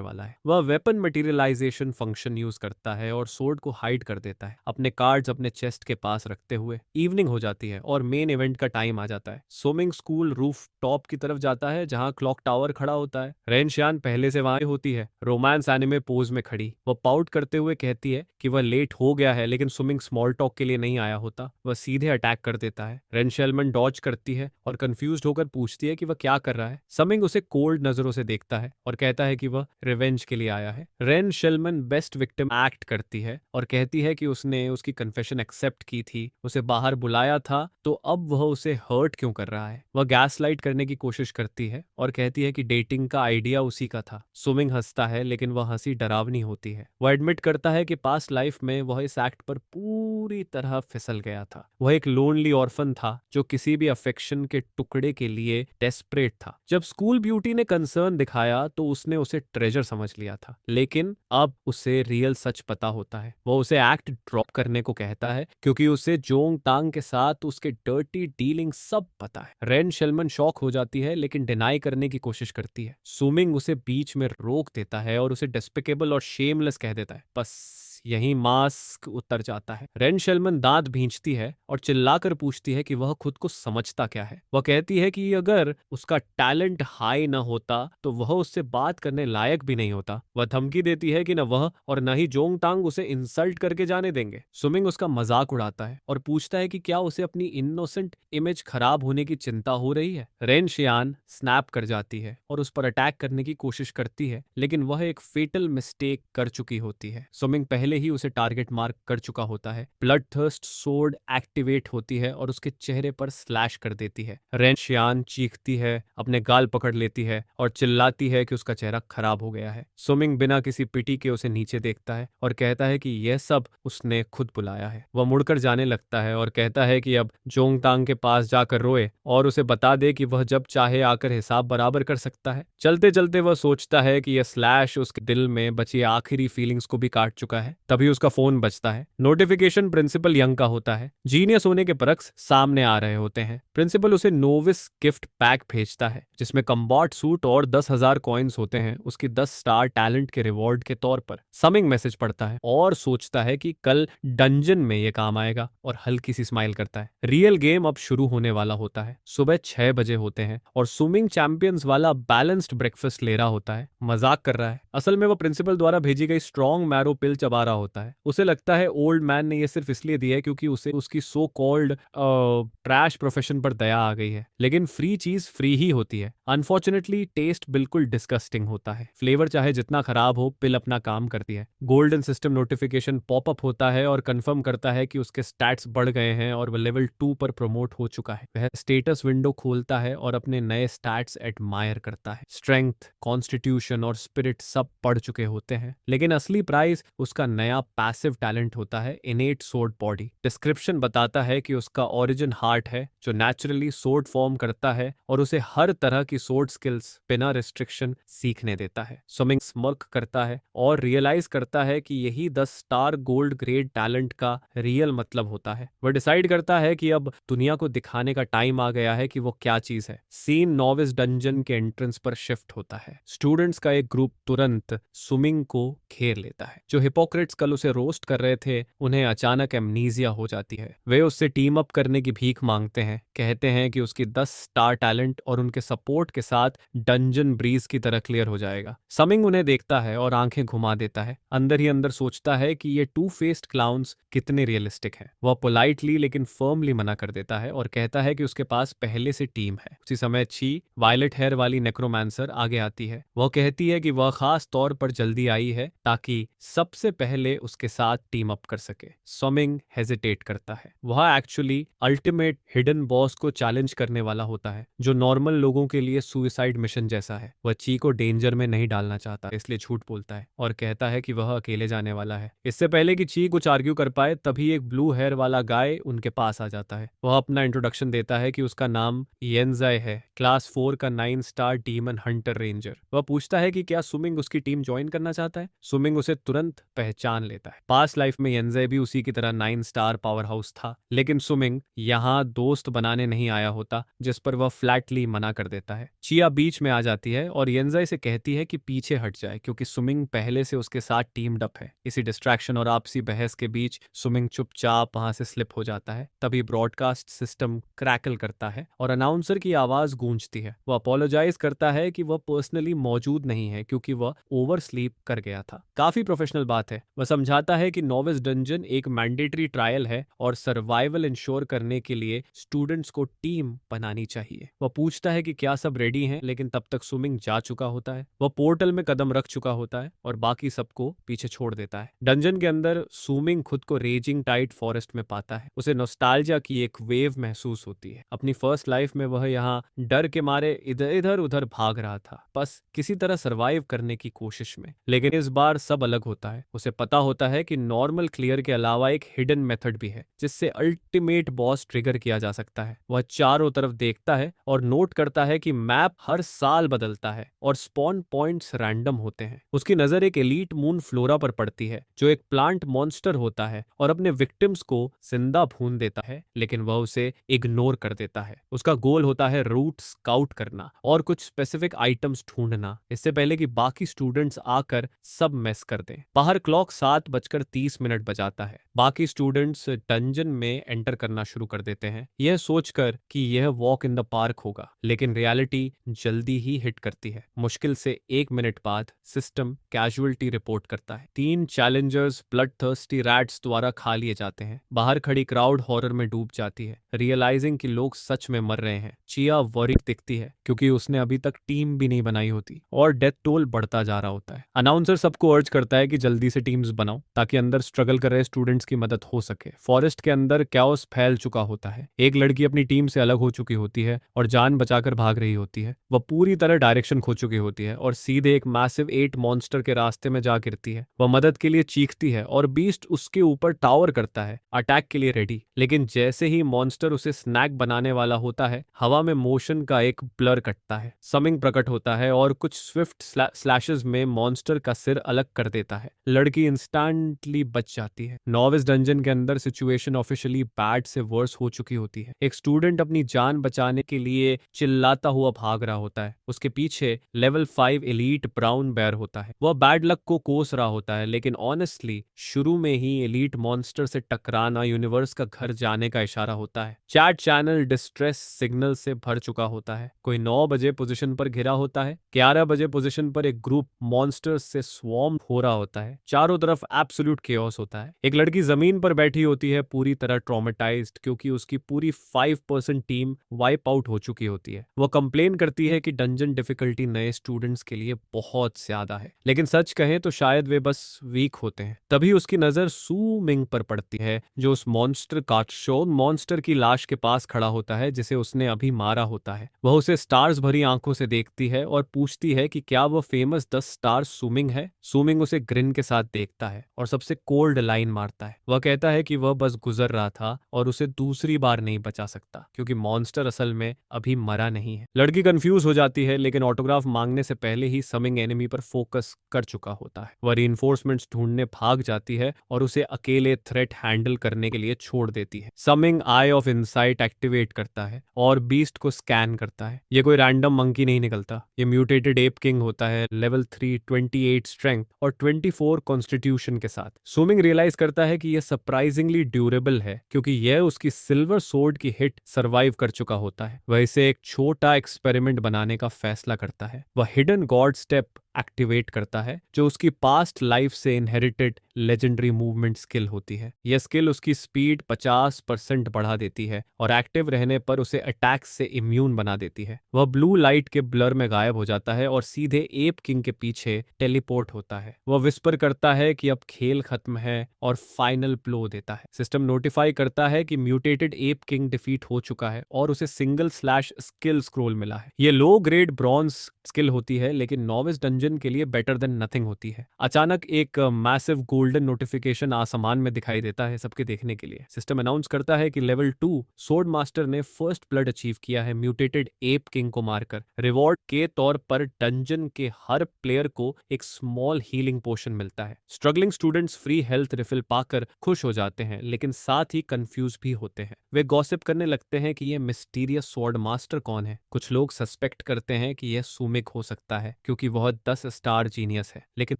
वाला है। वह वेपन मटेरियलाइजेशन फंक्शन यूज करता है और सोर्ड को हाइड कर देता है, अपने कार्ड्स अपने चेस्ट के पास रखते हुए। इवनिंग हो जाती है और मेन इवेंट का टाइम आ जाता है। सुमिंग स्कूल रूफ टॉप की तरफ जाता है जहां क्लॉक टावर खड़ा होता है। रेनशियान पहले से वहां होती है, रोमांस एनिमे पोज में खड़ी। वह पाउट करते हुए कहती है कि वह लेट हो गया है, लेकिन सुमिंग स्मॉल टॉक के लिए नहीं आया होता। वह सीधे अटैक कर देता है। रेनशेलमन डॉज करती है और कंफ्यूज्ड होकर पूछती है कि वह क्या कर रहा है। समिंग उसे कोल्ड नजरों से देखता है और कहता है कि वह रिवेंज के लिए आया है। रेनशेलमन बेस्ट विक्टिम एक्ट करती है और कहती है कि उसने उसकी कन्फेशन एक्सेप्ट की थी, उसे बाहर बुलाया था, तो अब वह उसे हर्ट क्यों कर रहा है। वह गैसलाइट करने की कोशिश करती है और कहती है कि डेटिंग का आइडिया उसी का था। सुमिंग हंसता है लेकिन वह हंसी डरावनी होती है। वह एडमिट करता है कि पास्ट लाइफ में वह इस एक्ट पर पूरी तरह फिसल गया था। वह एक लोनली ऑर्फन था जो किसी भी अफेक्शन के टुकड़े के लिए डेस्परेट था। जब स्कूल ब्यूटी ने कंसर्न दिखाया तो उसने उसे ट्रेजर समझ लिया था, लेकिन अब उसे रियल सच पता होता है। वह उसे एक्ट ड्रॉप करने को कहता है क्योंकि उसे जोंग तांग के साथ उसके डर्टी डीलिंग सब पता है। रेन शेलमन शॉक हो जाती है लेकिन डिनाई करने की कोशिश करती है। सुमिंग उसे बीच में रोक देता है और उसे डेस्पिकेबल और शेमलेस कह देता है। बस यही मास्क उतर जाता है। रेन शेलमन दांत भींचती है और चिल्लाकर पूछती है कि वह खुद को समझता क्या है। वह कहती है कि अगर उसका टैलेंट हाई न होता तो वह उससे बात करने लायक भी नहीं होता। वह धमकी देती है कि न वह और न ही जोंग तांग उसे इंसल्ट करके जाने देंगे। सुमिंग उसका मजाक उड़ाता है और पूछता है कि क्या उसे अपनी इनोसेंट इमेज खराब होने की चिंता हो रही है। रेन शियान स्नैप कर जाती है और उस पर अटैक करने की कोशिश करती है, लेकिन वह एक फेटल मिस्टेक कर चुकी होती है। सुमिंग पहले ही उसे टारगेट मार्क कर चुका होता है। ब्लड थर्स्ट सोर्ड एक्टिवेट होती है और उसके चेहरे पर स्लैश कर देती है। रेन शियान चीखती है, अपने गाल पकड़ लेती है और चिल्लाती है कि उसका चेहरा खराब हो गया है। सुमिंग बिना किसी पिटी के उसे नीचे देखता है और कहता है कि यह सब उसने खुद बुलाया है। वह मुड़कर जाने लगता है और कहता है कि अब जोंगतांग के पास जाकर रोए और उसे बता दे कि वह जब चाहे आकर हिसाब बराबर कर सकता है। चलते चलते वह सोचता है कि यह स्लैश उसके दिल में बची आखिरी फीलिंग्स को भी काट चुका है। तभी उसका फोन बजता है। नोटिफिकेशन प्रिंसिपल यंग का होता है। जीनियस होने के परक्स सामने आ रहे होते हैं। प्रिंसिपल उसे नोविस गिफ्ट पैक भेजता है जिसमें कम्बॉट सूट और 10,000 कॉइन्स होते हैं उसकी 10 स्टार टैलेंट के रिवॉर्ड के तौर पर। समिंग मैसेज पढ़ता है और सोचता है कि कल डंजन में यह काम आएगा और हल्की सी स्माइल करता है। रियल गेम अब शुरू होने वाला होता है। सुबह 6 बजे होते हैं और सुमिंग चैंपियंस वाला बैलेंस्ड ब्रेकफास्ट ले रहा होता है। मजाक कर रहा है, असल में वह प्रिंसिपल द्वारा भेजी गई स्ट्रॉन्ग मैरो पिल चबा रहा होता है। उसे लगता है ओल्ड मैन ने यह सिर्फ इसलिए दिया है क्योंकि उसे उसकी सो कॉल्ड ट्रैश प्रोफेशन पर दया आ गई है, लेकिन फ्री चीज फ्री ही होती है। अनफॉर्चुनेटली टेस्ट बिल्कुल डिस्गस्टिंग होता है। फ्लेवर चाहे जितना खराब हो, पिल अपना काम करती है। गोल्डन सिस्टम नोटिफिकेशन पॉपअप होता है और कंफर्म करता है कि उसके स्टैट्स बढ़ गए हैं और वह लेवल 2 पर प्रमोट हो चुका है। वह स्टेटस विंडो खोलता है और अपने नए स्टैट्स एडमायर करता है। स्ट्रेंथ, कॉन्स्टिट्यूशन और स्पिरिट सब पढ़ चुके होते हैं, लेकिन असली प्राइज उसका नया पैसिव टैलेंट होता है, इनेट सोर्ड बॉडी। डिस्क्रिप्शन बताता है कि उसका ओरिजिन हार्ट है जो नेचुरली सोर्ड फॉर्म करता है और उसे हर तरह की सोर्ड स्किल्स बिना रिस्ट्रिक्शन सीखने देता है। स्विमिंग स्मर्क करता है और रियलाइज करता है कि यही 10 स्टार गोल्ड ग्रेड टैलेंट का रियल मतलब होता है। वह डिसाइड करता है कि अब दुनिया को दिखाने का टाइम आ गया है कि वो क्या चीज है। सीन नोविस डंजन के एंट्रेंस पर शिफ्ट होता है। स्टूडेंट्स का एक ग्रुप तुरंत स्विमिंग को घेर लेता है। जो हिपोक्रेट टीममेट्स कल उसे रोस्ट कर रहे थे उन्हें अचानक एमनीजिया हो जाती है। वे उससे टीम अप करने की भीख मांगते हैं, कहते हैं कि उसकी 10 स्टार टैलेंट और उनके सपोर्ट के साथ डंजन ब्रीज की तरह क्लियर हो जाएगा। समिंग उन्हें देखता है और आंखें घुमा देता है, अंदर ही अंदर सोचता है कि ये टू फेस्ड क्लाउन्स कितने रियलिस्टिक हैं। वह पोलाइटली लेकिन फर्मली मना कर देता है और कहता है कि उसके पास पहले से टीम है। उसी समय ची, वायलेट हेयर वाली नेक्रोमांसर, आगे आती है। वह कहती है कि वह खास तौर पर जल्दी आई है ताकि सबसे पहले उसके साथ टीम अप कर सके। सोमिंग हेजिटेट करता है। वह एक्चुअली अल्टीमेट हिडन बॉस को चैलेंज करने वाला होता है, जो नॉर्मल लोगों के लिए सुसाइड मिशन जैसा है। वह ची को डेंजर में नहीं डालना चाहता, इसलिए झूठ बोलता है और कहता है कि वह अकेले जाने वाला है। इससे पहले कि ची कुछ आर्ग्यू कर पाए, तभी एक ब्लू हेयर वाला गाय उनके पास आ जाता है। वह अपना इंट्रोडक्शन देता है कि उसका नाम येनजाई है, क्लास 4 का 9 स्टार डीमन हंटर रेंजर। वह पूछता है कि क्या सुमिंग उसकी टीम ज्वाइन करना चाहता है। सुमिंग उसे तुरंत पहचान लेता है। पास्ट लाइफ में येनजाई भी उसी की तरह 9 स्टार पावर हाउस था, लेकिन सुमिंग यहाँ दोस्त बनाने नहीं आया होता, जिस पर वह फ्लैटली मना कर देता है। चिया बीच में आ जाती है और येनजाई से कहती है कि पीछे हट जाए, क्योंकि सुमिंग पहले से उसके साथ टीम्ड अप है। इसी डिस्ट्रैक्शन और आपसी बहस के बीच सुमिंग चुपचाप वहां से स्लिप हो जाता है। तभी ब्रॉडकास्ट सिस्टम क्रैकल करता है और अनाउंसर की आवाज गूंजती है। वह अपोलोजाइज करता है कि वह पर्सनली मौजूद नहीं है क्योंकि वह ओवर स्लीप कर गया था। काफी प्रोफेशनल बात है। वह समझाता है कि नोविस डंजन एक मैंडेटरी ट्रायल है और सर्वाइवल इंश्योर करने के लिए स्टूडेंट्स को टीम बनानी चाहिए। वह पूछता है कि क्या सब रेडी हैं, लेकिन तब तक स्विमिंग जा चुका होता है। वह पोर्टल में कदम रख चुका होता है और बाकी सबको पीछे छोड़ देता है। डंजन के अंदर स्विमिंग खुद को रेजिंग टाइड फॉरेस्ट में पाता है। उसे नॉस्टैल्जिया की एक वेव महसूस होती है। अपनी फर्स्ट लाइफ में वह यहाँ डर के मारे इधर उधर भाग रहा था, बस किसी तरह सरवाइव करने की कोशिश में। लेकिन इस बार सब अलग होता है। उसे पता होता है कि नॉर्मल क्लियर के अलावा एक हिडन मेथड भी है, जिससे अल्टीमेट बॉस ट्रिगर किया जा सकता है। वह चारों तरफ देखता है और नोट करता है कि मैप हर साल बदलता है और स्पॉन पॉइंट्स रैंडम होते हैं। उसकी नजर एक एलीट मून फ्लोरा पर पड़ती है, जो एक प्लांट मॉन्स्टर होता है और अपने विक्टिम्स को जिंदा भून देता है, लेकिन वह उसे इग्नोर कर देता है। उसका गोल होता है रूट स्काउट करना और कुछ स्पेसिफिक आइटम्स ढूंढना, इससे पहले कि बाकी स्टूडेंट्स आकर सब मेस कर दें। बाहर क्लॉक 7:30 बजाता है। बाकी स्टूडेंट्स डंजन में एंटर करना शुरू कर देते हैं, यह सोचकर कि यह वॉक इन द पार्क होगा, लेकिन रियलिटी जल्दी ही हिट करती है। मुश्किल से 1 मिनट बाद सिस्टम कैजुअलिटी रिपोर्ट करता है। 3 चैलेंजर्स ब्लड थर्स्टी रैट्स द्वारा खा लिए जाते हैं। बाहर खड़ी क्राउड हॉरर में डूब जाती है, रियलाइजिंग कि लोग सच में मर रहे हैं। चिया वरीड दिखती है क्योंकि उसने अभी तक टीम भी नहीं बनाई होती और डेथ टोल बढ़ता जा रहा होता है। अनाउंसर सबको अर्ज करता है कि जल्दी से टीम्स बनाओ ताकि अंदर स्ट्रगल कर रहे स्टूडेंट्स की मदद हो सके। फॉरेस्ट के अंदर कैओस फैल चुका होता है। एक लड़की अपनी टीम से अलग हो चुकी होती है और जान बचाकर भाग रही होती है। वह पूरी तरह डायरेक्शन खो चुकी होती है और सीधे एक मैसिव 8 मॉन्स्टर के रास्ते में जा गिरती है। वह मदद के लिए चीखती है और बीस्ट उसके ऊपर टावर करता है, अटैक के लिए रेडी। लेकिन जैसे ही मॉन्स्टर उसे स्नैक बनाने वाला होता है, हवा में मोशन का एक ब्लर कटता है। समिंग प्रकट होता है और कुछ स्विफ्ट स्लैशेस में मॉन्स्टर का सिर अलग कर देता है। लड़की इंस्टेंटली बच जाती है। नॉविस डंजन के अंदर सिचुएशन ऑफिशियली बैड से वर्स हो चुकी होती है। एक स्टूडेंट अपनी जान बचाने के लिए चिल्लाता हुआ भाग रहा होता है। उसके पीछे लेवल 5 एलीट ब्राउन बेयर होता है। वह बैड लक को कोस रहा होता है, लेकिन ऑनेस्टली शुरू में ही एलीट मॉन्स्टर से टकराना यूनिवर्स का घर जाने का इशारा होता है। चैट चैनल डिस्ट्रेस सिग्नल से भर चुका होता है। कोई 9 बजे पोजीशन पर घिरा होता है। 11 बजे पोजीशन पर एक ग्रुप मॉन्स्टर्स से स्वॉर्म हो रहा होता है। चारों तरफ एब्सोल्यूट केओस होता है। एक लड़की जमीन पर बैठी होती है, पूरी तरह ट्रॉमेटाइज्ड, क्योंकि उसकी पूरी 5% टीम वाइप आउट हो चुकी होती है। वह कंप्लेन करती है कि डंजन डिफिकल्टी नए स्टूडेंट्स के लिए बहुत ज्यादा है, लेकिन सच कहें तो शायद वे बस वीक होते हैं। तभी उसकी नजर सू मिंग पर पड़ती है, जो उस मॉन्स्टर काटशोन मॉन्स्टर की लाश के पास खड़ा होता है जिसे उसने अभी मारा होता है। वह उसे स्टार्स भरी आंखों से देखती है और पूछती है कि क्या वह फेमस 10 स्टार सुमिंग है। सुमिंग उसे ग्रिन के साथ देखता है और सबसे कोल्ड लाइन मारता है। वह कहता है कि वह बस गुजर रहा था और उसे दूसरी बार नहीं बचा सकता, क्योंकि मॉन्स्टर असल में अभी मरा नहीं है। लड़की कंफ्यूज हो जाती है, लेकिन ऑटोग्राफ मांगने से पहले ही समिंग एनिमी पर फोकस कर चुका होता है। वह रीइंफोर्समेंट्स ढूंढने भाग जाती है और उसे अकेले थ्रेट हैंडल करने के लिए छोड़ देती है। Summing I of insight activate करता है और बीस्ट को स्कैन करता है। ये कोई रैंडम मंकी नहीं निकलता, ये म्यूटेटेड एप किंग होता है। लेवल 3 28 स्ट्रेंथ और 24 कॉन्स्टिट्यूशन कॉन्स्टिट्यूशन के साथ। स्विमिंग रियलाइज करता है कि यह सरप्राइजिंगली ड्यूरेबल है क्योंकि यह उसकी सिल्वर सोर्ड की हिट सरवाइव कर चुका होता है। वह इसे एक छोटा एक्सपेरिमेंट बनाने का फैसला करता है। वह हिडन गॉड स्टेप एक्टिवेट करता है जो उसकी पास्ट लाइफ से इनहेरिटेड लेजेंडरी मूवमेंट स्किल होती है। यह स्किल उसकी स्पीड 50% बढ़ा देती है और एक्टिव रहने पर उसे अटैक्स से इम्यून बना देती है। वह ब्लू लाइट के ब्लर में गायब हो जाता है और सीधे एप किंग के पीछे टेलीपोर्ट होता है। वह विस्पर करता है कि अब खेल खत्म है और फाइनल ब्लो देता है। सिस्टम नोटिफाई करता है कि म्यूटेटेड एप किंग डिफीट हो चुका है और उसे सिंगल स्लैश स्किल स्क्रोल मिला है। यह लो ग्रेड ब्रॉन्ज स्किल होती है लेकिन नॉविस डंजन के लिए बेटर देन नथिंग होती है। अचानक एक मैसिव गोल्डन नोटिफिकेशन आसमान में दिखाई देता है सबके देखने के लिए। सिस्टम अनाउंस करता है कि लेवल 2 सोर्ड मास्टर ने फर्स्ट ब्लड अचीव किया है म्यूटेटेड एप किंग को मारकर। रिवॉर्ड के तौर पर डंजन के हर प्लेयर को एक स्मॉल हीलिंग पोशन मिलता है। Struggling students free health refill पाकर खुश हो जाते हैं लेकिन साथ ही कंफ्यूज भी होते हैं। वे गॉसिप करने लगते हैं कि यह मिस्टीरियस स्वॉर्ड मास्टर कौन है। कुछ लोग सस्पेक्ट करते हैं कि यह सुमिक हो सकता है क्योंकि वह 10 स्टार जीनियस है, लेकिन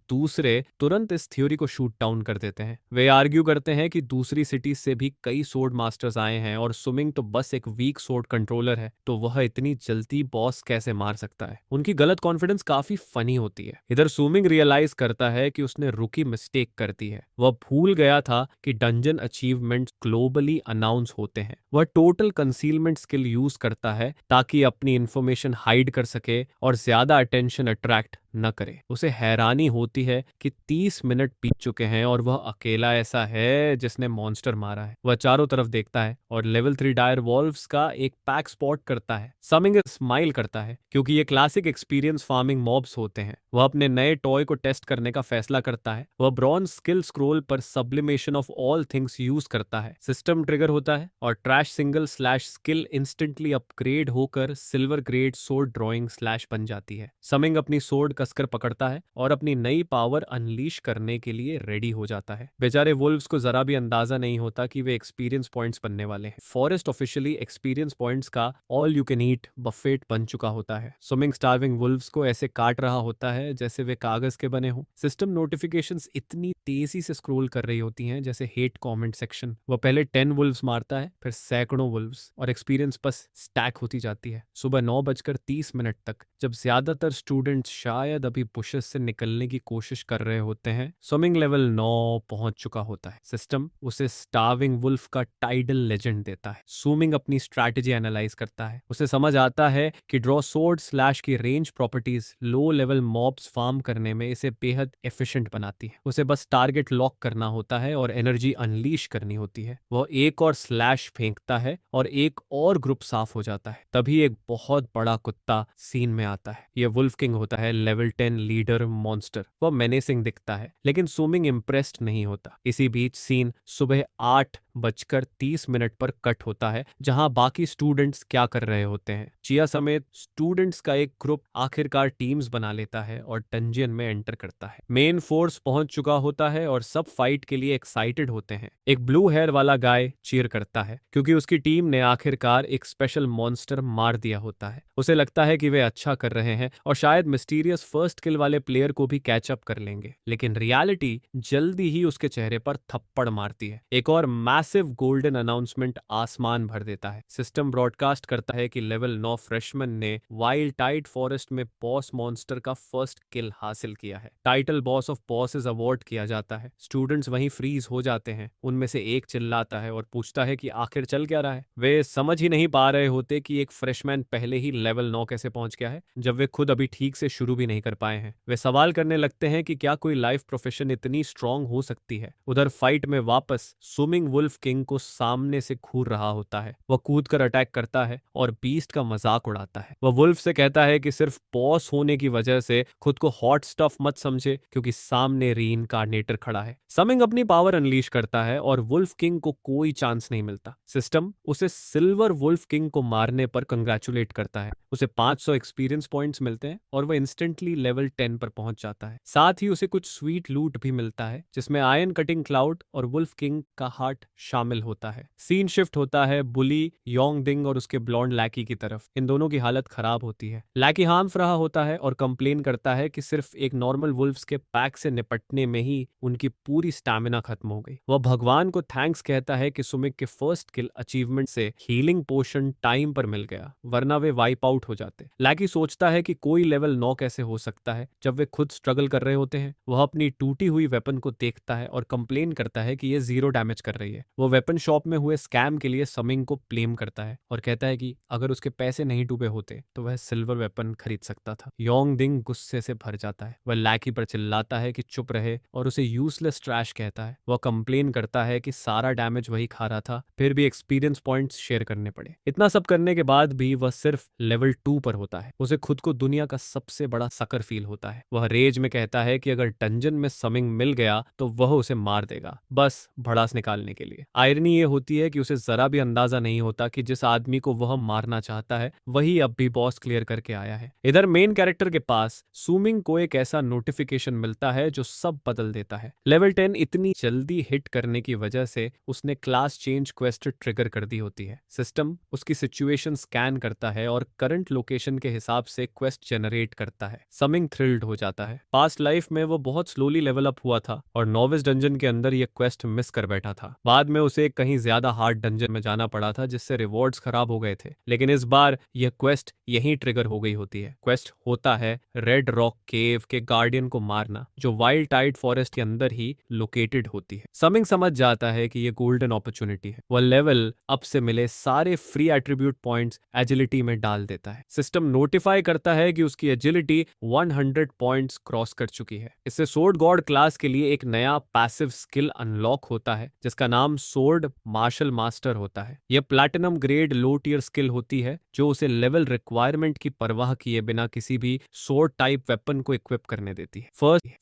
दूसरे तुरंत इस थ्योरी को शूट डाउन कर देते हैं। वे आर्ग्यू करते हैं कि दूसरी सिटी से भी कई सोर्ड मास्टर्स आए हैं और सुमिंग तो बस एक वीक सोर्ड कंट्रोलर है, तो वह इतनी जल्दी बॉस कैसे मार सकता है। उनकी गलत कॉन्फिडेंस काफी फनी होती है। इधर सुमिंग रियलाइज करता है कि उसने रुकी मिस्टेक कर दी है। वह भूल गया था कि डंजन अचीवमेंट ग्लोबली अनाउंस होते हैं। वह टोटल कंसीलमेंट स्किल यूज करता है ताकि अपनी इंफॉर्मेशन हाइड कर सके और ज्यादा अटेंशन अट्रैक्ट न करे। उसे हैरानी होती है कि 30 मिनट बीत चुके हैं और वह अकेला ऐसा है जिसने मॉन्स्टर मारा है। वह चारों तरफ देखता है और लेवल 3 डायर वॉल्व्स का एक पैक स्पॉट करता है। समिंग स्माइल करता है क्योंकि ये क्लासिक एक्सपीरियंस फार्मिंग मॉब्स होते हैं। वह अपने नए टॉय को टेस्ट करने का फैसला करता है। वह ब्रॉन्ज स्किल स्क्रोल पर sublimation of all things use करता है। सिस्टम ट्रिगर होता है और trash single slash skill instantly upgrade होकर silver grade sword drawing slash बन जाती है। समिंग अपनी सोर्ड कसकर पकड़ता है और अपनी नई पावर अनलीश करने के लिए रेडी हो जाता है। बेचारे वुल्व्स को जरा भी अंदाजा नहीं होता कि वे एक्सपीरियंस पॉइंट्स बनने वाले हैं। फॉरेस्ट ऑफिशियली एक्सपीरियंस पॉइंट्स का all you can eat Buffett बन चुका होता है। स्विमिंग स्टार्विंग वुल्व्स को ऐसे काट रहा होता है जैसे वे कागज के बने हों। सिस्टम नोटिफिकेशंस इतनी तेजी से स्क्रॉल कर रही होती हैं जैसे हेट कमेंट सेक्शन। वह पहले 10 वुल्व्स मारता है, फिर सैकड़ों वुल्व्स, और एक्सपीरियंस बस स्टैक होती जाती है। सुबह 9:30 तक जब ज्यादातर स्टूडेंट्स शायद अभी बुशेस से निकलने की कोशिश कर रहे होते हैं, स्विमिंग लेवल 9 पहुंच चुका होता है। सिस्टम उसे स्टार्विंग वुल्फ का टाइडल लेजेंड देता है। स्विमिंग अपनी स्ट्रैटेजी एनालाइज करता है। उसे समझ आता है कि ड्रॉ सोर्ड स्लैश की range properties low level mobs farm करने में इसे बेहद एफिशिएंट बनाती है। उसे बस टारगेट लॉक करना होता है और एनर्जी अनलीश करनी होती है। वह एक और स्लैश फेंकता है और एक और ग्रुप साफ हो जाता है। तभी एक बहुत बड़ा कुत्ता सीन में आता है। यह वुल्फ किंग होता है, लेवल 10 लीडर मॉन्स्टर। वह मेनेसिंग दिखता है लेकिन स्विमिंग इम्प्रेस्ड नहीं होता। इसी बीच सीन सुबह 8:30 पर कट होता है जहां बाकी स्टूडेंट्स क्या कर रहे होते हैं। चिया समेत स्टूडेंट्स का एक ग्रुप आखिरकार टीम्स बना लेता है और डंजियन में एंटर करता है। मेन फोर्स पहुंच चुका होता है और सब फाइट के लिए एक्साइटेड होते हैं। एक ब्लू हेयर वाला गाय चीयर करता है क्योंकि उसकी टीम ने आखिरकार एक स्पेशल मॉन्स्टर मार दिया होता है। उसे लगता है कि वे अच्छा कर रहे हैं और शायद मिस्टीरियस फर्स्ट किल वाले प्लेयर को भी कैच अप कर लेंगे, लेकिन रियलिटी जल्दी ही उसके चेहरे पर थप्पड़ मारती है। एक और मैसिव गोल्डन अनाउंसमेंट आसमान भर देता है। सिस्टम ब्रॉडकास्ट करता है कि लेवल 9 फ्रेशमैन ने वाइल्ड टाइड फॉरेस्ट में बॉस मॉन्स्टर का फर्स्ट किल हासिल किया है। Title boss of bosses award किया जाता है। स्टूडेंट्स वहीं फ्रीज हो जाते हैं। उनमें से एक चिल्लाता है और पूछता है कि आखिर चल क्या रहा है। वे समझ ही नहीं पा रहे होते कि एक फ्रेशमैन पहले ही लेवल 9 कैसे पहुंच गया है जब वे खुद अभी ठीक से शुरू भी नहीं कर पाए हैं। वे सवाल करने लगते हैं कि क्या कोई लाइफ प्रोफेशन इतनी स्ट्रांग हो सकती है। उधर फाइट में वापस स्विमिंग वुल्फ किंग को सामने से घूर रहा होता है। वह कूद कर अटैक करता है और बीस्ट का मजाक उड़ाता है। वह वुल्फ से कहता है कि सिर्फ बॉस होने की वजह से खुद को हॉट स्टफ मत समझे क्योंकि सामने रीइंकार्नेटर खड़ा है। समिंग अपनी पावर अनलीश करता है और वुल्फ किंग को कोई चांस नहीं मिलता। सिस्टम उसे सिल्वर वुल्फ किंग को मारने पर कंग्रेचुलेट करता है। उसे 500 एक्सपीरियंस पॉइंट्स मिलते हैं और वह इंस्टेंटली लेवल 10 पर पहुंच जाता है। साथ ही उसे कुछ स्वीट लूट भी मिलता है जिसमें आयरन कटिंग क्लाउड और वुल्फ किंग का हार्ट शामिल होता है। सीन शिफ्ट होता है बुली योंगडिंग और उसके ब्लॉन्ड लैकी की तरफ। इन दोनों की हालत खराब होती है। लैकी हार्म्स रहा होता है और कंप्लेन करता है कि सिर्फ एक नॉर्मल वुल्फ्स के पैक से निपटने में ही उनकी पूरी स्टैमिना खत्म हो गई। वह भगवान को थैंक्स कहता है कि सुमिक के फर्स्ट किल अचीवमेंट से हीलिंग पोशन टाइम पर मिल गया, वरना वे वाइप आउट हो जाते। लैकी सोचता है कि कोई लेवल 9 कैसे हो सकता है जब वे खुद स्ट्रगल कर रहे होते हैं। वह अपनी टूटी हुई वेपन को देखता है और कंप्लेन करता है कि यह 0 डैमेज कर रही है। वो वेपन शॉप में हुए स्कैम के लिए समिंग को ब्लेम करता है और कहता है कि अगर उसके पैसे नहीं डूबे होते तो वह सिल्वर वेपन खरीद सकता था। योंग डिंग गुस्से से भर जाता है। वह लैकी पर चिल्लाता है कि चुप रहे और उसे यूजलेस ट्रैश कहता है। वह कंप्लेन करता है कि सारा डैमेज वही खा रहा था, फिर भी एक्सपीरियंस पॉइंट्स शेयर करने पड़े। इतना सब करने के बाद भी वह सिर्फ लेवल 2 पर होता है। उसे खुद को दुनिया का सबसे बड़ा सकर फील होता है। वह रेज में कहता है कि अगर डंजन में समिंग मिल गया तो वह उसे मार देगा, बस भड़ास निकालने के लिए। आयरनी ये होती है कि उसे जरा भी अंदाजा नहीं होता कि जिस आदमी को वह मारना चाहता है वही अब भी बॉस क्लियर करके आया है। इधर मेन कैरेक्टर के पास सुमिंग को एक ऐसा नोटिफिकेशन मिलता है जो सब बदल देता है। लेवल 10 इतनी जल्दी हिट करने की वजह से उसने क्लास चेंज क्वेस्ट ट्रिगर कर दी होती है। सिस्टम उसकी सिचुएशन स्कैन करता है और करंट लोकेशन के हिसाब से क्वेस्ट जनरेट करता है। समिंग थ्रिल्ड हो जाता है। पास्ट लाइफ में वो बहुत स्लोली लेवल अप हुआ था और नोविस डंजन के अंदर ये क्वेस्ट मिस कर बैठा था। बाद में उसे कहीं ज्यादा हार्ड डंजन में जाना पड़ा था जिससे रिवॉर्ड्स खराब हो गए थे, लेकिन इस बार यह क्वेस्ट यहीं ट्रिगर हो गई होती है। क्वेस्ट होता है रेड रॉक केव के गार्डियन को मारना, जो वाइल्ड टाइड फॉरेस्ट के अंदर ही लोकेटेड होती है। समिंग समझ जाता है कि यह गोल्डन अपॉर्चुनिटी है। वह लेवल अप से मिले सारे फ्री एट्रीब्यूट पॉइंट्स एजिलिटी में डाल देता है। सिस्टम नोटिफाई करता है कि उसकी एजिलिटी 100 पॉइंट्स क्रॉस कर चुकी है। इससे सोर्ड गॉड क्लास के लिए एक नया पैसिव स्किल अनलॉक होता है जिसका नाम सोर्ड मार्शल मास्टर होता है। यह प्लैटिनम ग्रेड लो टियर स्किल होती है जो उसे लेवल रिक्वायरमेंट की परवाह किए बिना किसी भी सोर्ड टाइप वेपन को इक्विप करने देती है।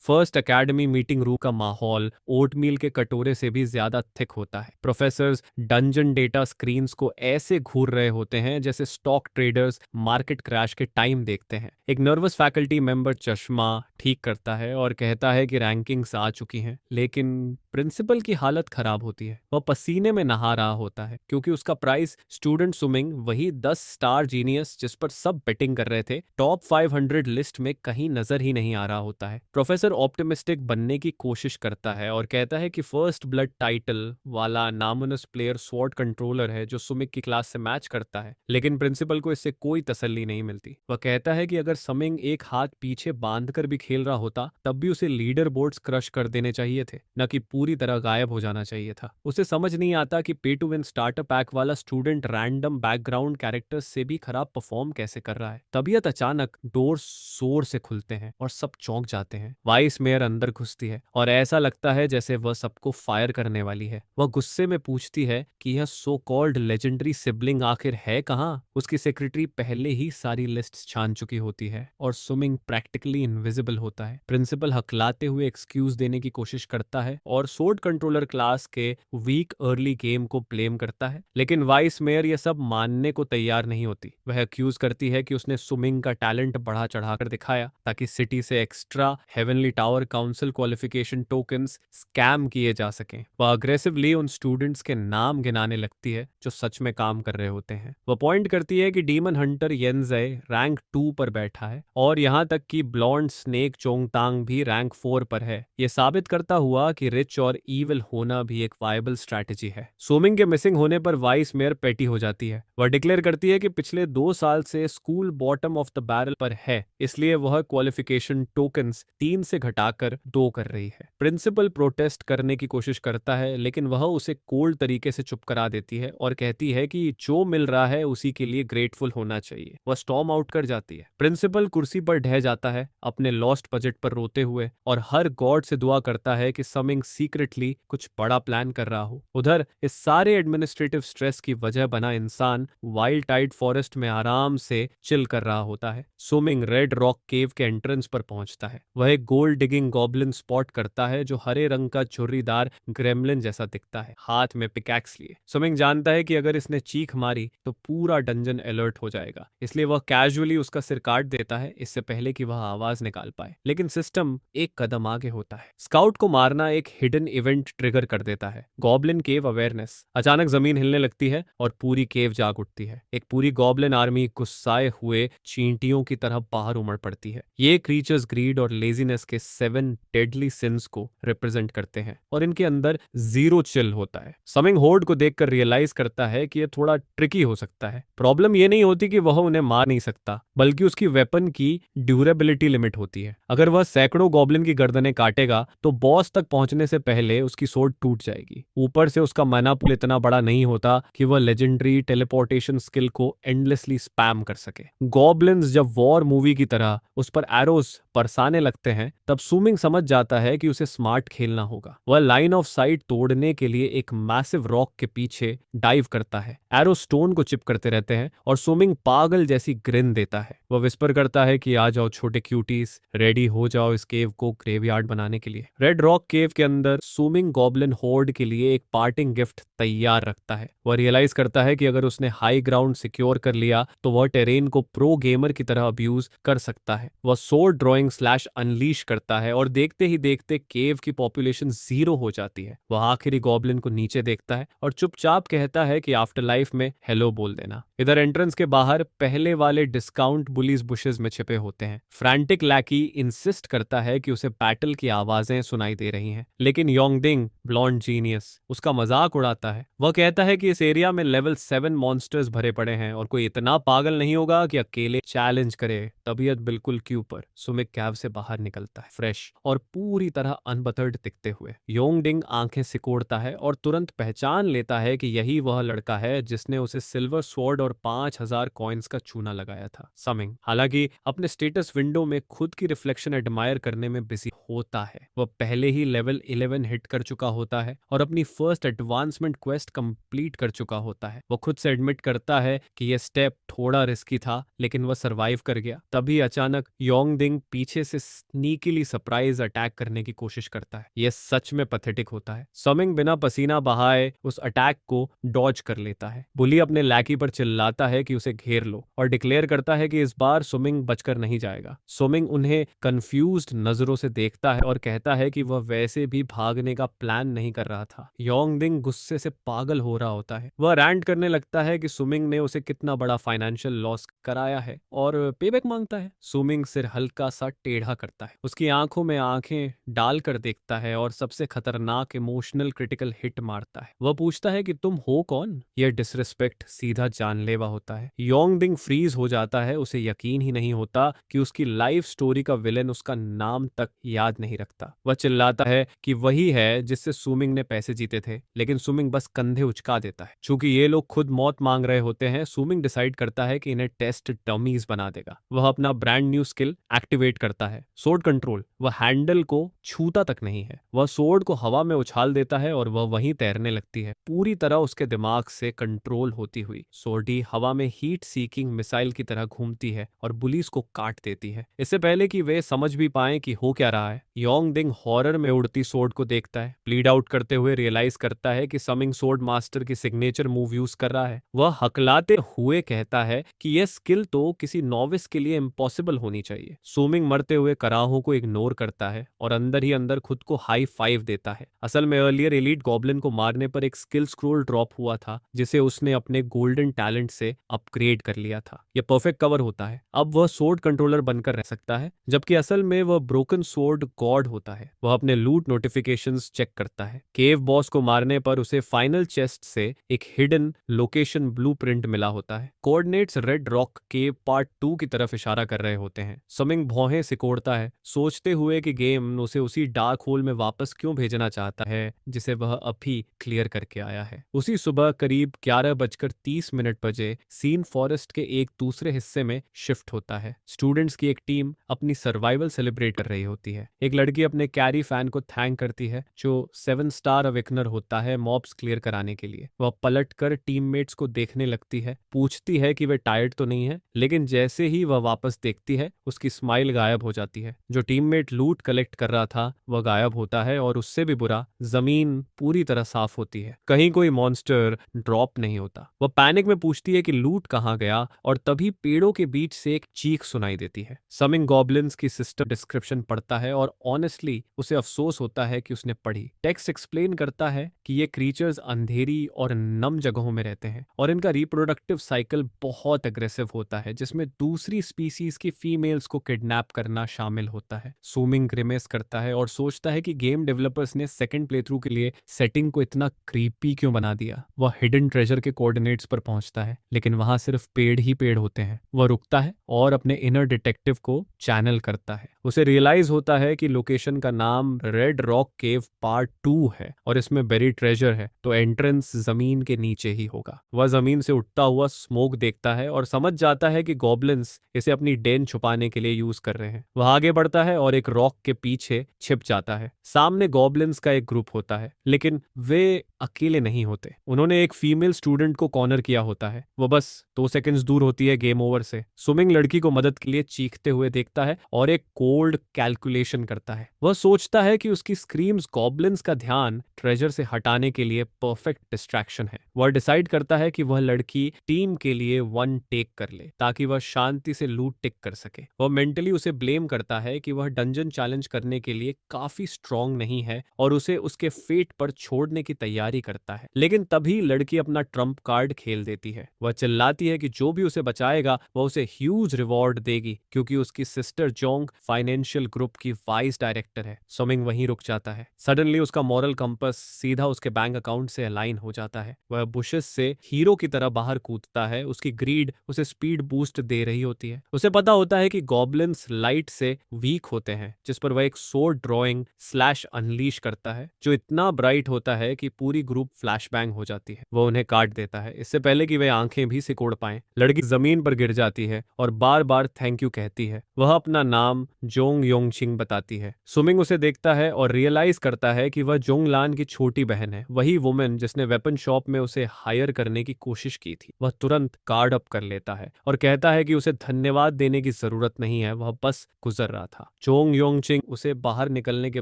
फर्स्ट एकेडमी मीटिंग रूम का माहौल ओटमील के कटोरे से भी ज्यादा थिक होता है। प्रोफेसर्स डंजन डेटा स्क्रीन्स को ऐसे घूर रहे होते हैं जैसे स्टॉक ट्रेडर्स मार्केट क्रैश के टाइम देखते हैं। एक नर्वस फैकल्टी मेंबर चश्मा ठीक करता है और कहता है कि रैंकिंग्स आ चुकी हैं, लेकिन प्रिंसिपल की हालत खराब होती है। वह पसीने में नहा रहा होता है क्योंकि उसका प्राइस स्टूडेंट सुमिंग, वही 10 स्टार जीनियस जिस पर सब बेटिंग कर रहे थे, टॉप 500 लिस्ट में कहीं नजर ही नहीं आ रहा होता है। प्रोफेसर ऑप्टिमिस्टिक बनने की कोशिश करता है और कहता है कि फर्स्ट ब्लड टाइटल वाला नामुनस प्लेयर स्वॉर्ड कंट्रोलर है जो सुमिंग की क्लास से मैच करता है, लेकिन प्रिंसिपल को इससे कोई तसल्ली नहीं मिलती। वह कहता है कि अगर समिंग एक हाथ पीछे बांधकर भी खेल रहा होता तब भी उसे लीडर बोर्ड्स क्रश कर देने चाहिए थे, न कि पूरी तरह गायब हो जाना चाहिए था। उसे समझ नहीं आता कि पे टू विन स्टार्टर पैक वाला स्टूडेंट रैंडम बैकग्राउंड कैरेक्टर्स से भी खराब परफॉर्म कैसे कर रहा है। तबीयत अचानक डोर जोर से खुलते हैं और सब चौंक जाते हैं। वाइस मेयर अंदर घुसती है और ऐसा लगता है जैसे वह सबको फायर करने वाली है। वह गुस्से में पूछती है कि यह सो कॉल्ड लेजेंडरी सिबलिंग आखिर है कहाँ। उसकी सेक्रेटरी पहले ही सारी लिस्ट छान चुकी होती है और सुमिंग प्रैक्टिकली इनविजिबल होता है। प्रिंसिपल हकलाते हुए एक्सक्यूज देने की कोशिश करता है और सोर्ड कंट्रोलर क्लास के वीक अर्ली गेम को ब्लेम करता है, लेकिन वाइस मेयर यह सब मानने को तैयार नहीं होती। वह एक्यूज करती है कि उसने सुमिंग का टैलेंट बढ़ा चढ़ाकर दिखाया ताकि सिटी से extra heavenly tower council qualification tokens scam किए जा सकें। वह अग्रेसिवली उन स्टूडेंट्स के नाम गिनाने लगती है जो सच में काम कर रहे होते हैं। वह पॉइंट करती है कि डीमन हंटर येनज़े रैंक 2 पर बैठा है और यहाँ तक कि ब्लॉन्ड स्नेक चोंगतांग भी रैंक 4 पर है। यह साबित करता हुआ कि रिच और ईविल होना भी एक वायबल स्ट्रैटेजी है। सोमिंग के मिसिंग होने पर वाइस मेयर पेटी हो जाती है। वह डिक्लेयर करती है कि पिछले 2 साल से school bottom of the barrel पर है, इसलिए वह क्वालिफिकेशन टोकन्स 3 से घटाकर 2 कर रही है। प्रिंसिपल प्रोटेस्ट करने की कोशिश करता है, लेकिन वह उसे कोल्ड तरीके से चुप करा देती है और कहती है कि जो मिल रहा है उसी के लिए ग्रेटफुल होना चाहिए। वह स्टॉर्म आउट कर जाती है। प्रिंसिपल कुर्सी पर ढह जाता है अपने लॉस्ट बजट पर रोते हुए और हर गॉड से दुआ करता है कि समिंग सीक्रेटली कुछ बड़ा प्लान कर रहा हो। उधर इस सारे एडमिनिस्ट्रेटिव स्ट्रेस की वजह बना इंसान वाइल्ड टाइड फॉरेस्ट में आराम से चिल कर रहा होता है। सुमिंग रेड रॉक केव के एंट्रेंस पर पहुंचता है। वह एक गोल्ड डिगिंग गॉब्लिन स्पॉट करता है जो हरे रंग का झुर्रीदार ग्रेमलिन जैसा दिखता है, हाथ में पिकैक्स लिए। सुमिंग जानता है कि अगर इसने चीख मारी तो पूरा डंजन अलर्ट हो जाएगा, इसलिए वह कैजुअली उस उसका सिर काट देता है इससे पहले कि वह आवाज निकाल पाए, लेकिन सिस्टम एक कदम आगे होता है। स्काउट को मारना एक हिडन इवेंट ट्रिगर कर देता है, गॉब्लिन केव अवेयरनेस। अचानक जमीन हिलने लगती है और पूरी केव जाग उठती है। एक पूरी गॉब्लिन आर्मी गुस्साए हुए चींटियों की तरह बाहर उमड़ पड़ती है। ये क्रीचर्स ग्रीड और लेजीनेस के 7 डेडली सिंस को रिप्रेजेंट करते हैं और इनके अंदर जीरो चिल होता है। समिंग होर्ड को देखकर रियलाइज करता है कि यह थोड़ा ट्रिकी हो सकता है। प्रॉब्लम यह नहीं होती कि वह उन्हें मार नहीं सकता, बल्कि उसकी वेपन की ड्यूरेबिलिटी लिमिट होती है। अगर वह सैकड़ों गॉब्लिन की गर्दनें काटेगा तो बॉस तक पहुंचने से पहले उसकी सोर्ड टूट जाएगी। ऊपर से उसका माना पुल इतना बड़ा नहीं होता कि वह लेजेंडरी टेलीपोर्टेशन स्किल को एंडलेसली स्पैम कर सके। गॉब्लिन्स जब वॉर मूवी की तरह उस पर एरोस बरसाने लगते हैं, तब सुमिंग समझ जाता है कि उसे स्मार्ट खेलना होगा। वह लाइन ऑफ साइट तोड़ने के लिए एक मैसिव रॉक के पीछे डाइव करता है। एरो स्टोन को चिप करते रहते हैं और सुमिंग पागल जैसी ग्रिन देता है। वह विस्पर करता है कि आ जाओ छोटे क्यूटीज, रेडी हो जाओ इस केव को ग्रेवयार्ड बनाने के लिए। रेड रॉक केव के अंदर सुमिंग गॉब्लिन होर्ड के लिए एक पार्टिंग गिफ्ट तैयार रखता है। वह रियलाइज करता है कि अगर उसने हाई ग्राउंड सिक्योर कर लिया तो वह टेरेन को प्रो गेमर की तरह अब्यूज कर सकता है। वह सोर्ड ड्रॉइंग स्लैश अनलीश करता है और देखते ही देखते केव की पॉपुलेशन 0 हो जाती है। वह आखिरी गॉब्लिन को नीचे देखता है और चुपचाप कहता है कि आफ्टर लाइफ में हेलो बोल देना। इधर एंट्रेंस के बाहर पहले वाले डिस्काउंट बुलीज बुशेस में छिपे होते हैं। फ्रैंटिक लैकी इंसिस्ट करता है कि उसे बैटल की आवाजें सुनाई दे रही हैं, लेकिन योंगडिंग ब्लॉन्ड जीनियस उसका मजाक उड़ाता है। वह कहता है कि इस एरिया में लेवल 7 मॉन्स्टर्स भरे पड़े हैं और कोई इतना पागल नहीं होगा कि अकेले चैलेंज करे। तबीयत बिल्कुल के ऊपर सुमिक कैव से बाहर निकलता है, फ्रेश और पूरी तरह अनबथर्ड दिखते हुए। योंगडिंग आंखें सिकोड़ता है और तुरंत पहचान लेता है कि यही वह लड़का है जिसने उसे सिल्वर स्वॉर्ड और 5000 कॉइन्स का चूना लगाया था। समिंग हालांकि अपने स्टेटस विंडो में खुद की रिफ्लेक्शन एडमायर करने में बिजी होता है। वह पहले ही लेवल 11 हिट कर चुका होता है और अपनी फर्स्ट एडवांसमेंट क्वेस्ट कंप्लीट कर चुका होता है। वह खुद से एडमिट करता है कि यह स्टेप थोड़ा रिस्की था, लेकिन वह सरवाइव कर गया। तभी अचानक योंगडिंग पीछे से स्नीकीली सरप्राइज अटैक करने की कोशिश करता है। यह सच में पैथेटिक होता है। समिंग बिना पसीना बहाए उस अटैक को डॉज कर लेता है। बुली अपने लैकी पर चिल्लाता है कि उसे घेर लो और डिक्लेयर करता है कि इस बार सुमिंग बचकर नहीं जाएगा। सुमिंग उन्हें कंफ्यूज्ड नजरों से देखता है और कहता है कि वह वैसे भी भागने का प्लान नहीं कर रहा था। योंगडिंग गुस्से से पागल हो रहा होता है। वह रैंट करने लगता है कि सुमिंग ने उसे कितना बड़ा फाइनेंशियल लॉस कराया है और पेबैक मांगता है। सुमिंग सिर हल्का सा टेढ़ा करता है, उसकी आंखों में आंखें डालकर देखता है और सबसे खतरनाक इमोशनल क्रिटिकल हिट मारता है। वह पूछता है कि तुम हो कौन? यह डिसरिस्पेक्ट सीधा जानलेवा होता है। योंगडिंग फ्रीज हो जाता है। उसे यकीन ही नहीं होता कि उसकी लाइफ स्टोरी का विलेन उसका नाम तक याद नहीं रखता। वह चिल्लाता है कि वही है जिससे सुमिंग ने पैसे जीते थे, लेकिन सुमिंग बस कंधे उचका देता है। चूंकि ये लोग खुद मौत मांग रहे होते हैं, सुमिंग डिसाइड करता है कि इन्हें टेस्ट डमीज बना देगा। वह अपना ब्रांड न्यू स्किल एक्टिवेट करता है, सोर्ड कंट्रोल। वह हैंडल को छूता तक नहीं है। वह सोर्ड को हवा में उछाल देता है और वह वहीं तैरने लगती है, पूरी तरह उसके दिमाग से कंट्रोल होती हुई। सोर्डी हवा में हीट सीकिंग मिसाइल की तरह घूमती है और बुलीस को काट देती है, इससे पहले कि वे समझ भी पाएं कि हो क्या रहा है। योंगडिंग हॉरर में उड़ती सोर्ड को देखता है, ब्लीड आउट करते हुए रियलाइज करता है कि समिंग सोर्ड मास्टर की सिग्नेचर मूव यूज कर रहा है। वह हकलाते हुए कहता है कि यह स्किल तो किसी नॉविस के लिए इम्पॉसिबल होनी चाहिए। सुमिंग मरते हुए कराहों को इग्नोर करता है और अंदर ही अंदर खुद को हाई फाइव देता है। असल में अर्लियर एलीट गॉब्लिन को मारने पर एक स्किल स्क्रोल ड्रॉप हुआ था, जिसे उसने अपने गोल्डन टैलेंट से अपग्रेड कर लिया था। यह परफेक्ट कवर होता है। अब वह सोर्ड कंट्रोलर बनकर रह सकता है, जबकि असल में वह ब्रोकन सोर्ड गॉड होता है। वह अपने लूट नोटिफिकेशंस चेक करता है। केव बॉस को मारने पर उसे फाइनल चेस्ट से एक हिडन लोकेशन ब्लूप्रिंट मिला होता है। कोऑर्डिनेट्स रेड रॉक केव पार्ट 2 की तरफ इशारा कर रहे होते हैं। समिंग भौहें सिकोड़ता है, सोचते हुए कि गेम उसे उसी डार्क होल में वापस क्यों भेजना चाहता है जिसे वह अभी क्लियर करके आया है। उसी सुबह करीब 11:30 बजे सीन फॉरेस्ट के एक दूसरे हिस्से में शिफ्ट होता है। स्टूडेंट्स की एक टीम अपनी सर्वाइवल सेलिब्रेट कर रही होती है। एक लड़की अपने कैरी फैन को थैंक करती है, जो 7 स्टार अवेकनर होता है मॉब्स क्लियर कराने के लिए। वह पलट कर टीममेट्स को देखने लगती है, पूछती है कि वे टायर्ड तो नहीं है, लेकिन जैसे ही वह वापस देखती है उसकी स्माइल गायब हो जाती है। जो टीममेट लूट कलेक्ट कर रहा था वह गायब होता है और उससे भी बुरा, जमीन पूरी तरह साफ होती है। कहीं कोई मॉन्स्टर ड्रॉप नहीं होता। वह पैनिक में पूछती है कि लूट कहाँ गया और तभी पेड़ों के बीच से एक चीख सुनाई देती है। समिंग गॉब्लिन्स की सिस्टम डिस्क्रिप्शन पढ़ता है और ऑनेस्टली उसे अफसोस होता है कि उसने पढ़ी। टेक्स्ट एक्सप्लेन करता है कि ये क्रीचर्स अंधेरी और नम जगहों में रहते हैं और इनका रिप्रोडक्टिव साइकिल बहुत अग्रेसिव होता है, जिसमें दूसरी स्पीसीज की फीमेल्स को किडनैप करना शामिल होता है। सूमिंग ग्रिमेस करता है और सोचता है कि गेम डेवलपर्स ने सेकंड प्लेथ्रू के लिए सेटिंग को इतना क्रीपी क्यों बना दिया। वह हिडन ट्रेजर के कोऑर्डिनेट्स पर पहुंचता है, लेकिन वहां सिर्फ पेड़ ही पेड़ होते हैं। वह रुकता है और अपने इनर डिटेक्टिव को चैनल करता है। उसे रियलाइज होता है कि लोकेशन का नाम रेड रॉक केव पार्ट 2 है और इसमें बेरी ट्रेजर है, तो एंट्रेंस जमीन के नीचे ही होगा। वह जमीन से उठता हुआ स्मोक देखता है और समझ जाता है कि गॉब्लिन्स इसे अपनी डेन छुपाने के लिए यूज कर रहे हैं। वह आगे बढ़ता है और एक रॉक के पीछे छिप जाता है। सामने गॉब्लिन्स का एक ग्रुप होता है, लेकिन वे अकेले नहीं होते। उन्होंने एक फीमेल स्टूडेंट को कॉर्नर किया होता है। वो बस 2 सेकंड्स दूर होती है गेम ओवर से। स्विमिंग लड़की को मदद के लिए चीखते हुए देखता है और एक कोल्ड कैलकुलेशन करता है। वह सोचता है कि उसकी स्क्रीम्स गॉब्लिन्स का ध्यान ट्रेजर से हटाने के लिए परफेक्ट डिस्ट्रैक्शन है। वह डिसाइड करता है कि वह लड़की टीम के लिए 1 टेक कर ले ताकि वह शांति से लूट टिक कर सके। वह मेंटली उसे ब्लेम करता है कि वह डंजन चैलेंज करने के लिए काफी स्ट्रांग नहीं है और उसे उसके फेट पर छोड़ने की तैयारी करता है। लेकिन तभी लड़की अपना ट्रम्प कार्ड खेल देती है। वह चिल्लाती है कि जो भी उसे बचाएगा वह उसे ह्यूज रिवॉर्ड देगी, क्योंकि उसकी सिस्टर जोंग फाइनेंशियल ग्रुप की वाइस डायरेक्टर है। सोमिंग वहीं रुक जाता है। सडनली उसका मॉरल कंपास सीधा उसके बैंक अकाउंट से अलाइन हो जाता है। वह बुशेस से हीरो की तरह बाहर कूदता है। उसकी ग्रीड उसे स्पीड बूस्ट दे रही होती है। उसे पता होता है कि गॉब्लिन्स लाइट से वीक होते हैं, जिस पर वह एक सोर्ड ड्रॉइंग स्लैश अनलीश करता है जो इतना ब्राइट होता है कि पूरी ग्रुप फ्लैशबैंग हो जाती है। वह उन्हें काट देता है इससे पहले कि वे आंखें भी सिकोड़ पाएं। लड़की जमीन पर गिर जाती है और बार बार थैंक यू कहती है। वह अपना नाम जोंग योंगशिंग बताती है। सुमिंग उसे देखता है और रियलाइज करता है कि वह जोंग लान की छोटी बहन है, वही वुमेन जिसने वेपन शॉप में उसे हायर करने की कोशिश की थी। वह तुरंत कार्ड अप कर लेता है और कहता है कि उसे धन्यवाद देने की जरूरत नहीं है, वह बस गुजर रहा था। जोंग योंगचिंग उसे बाहर निकलने के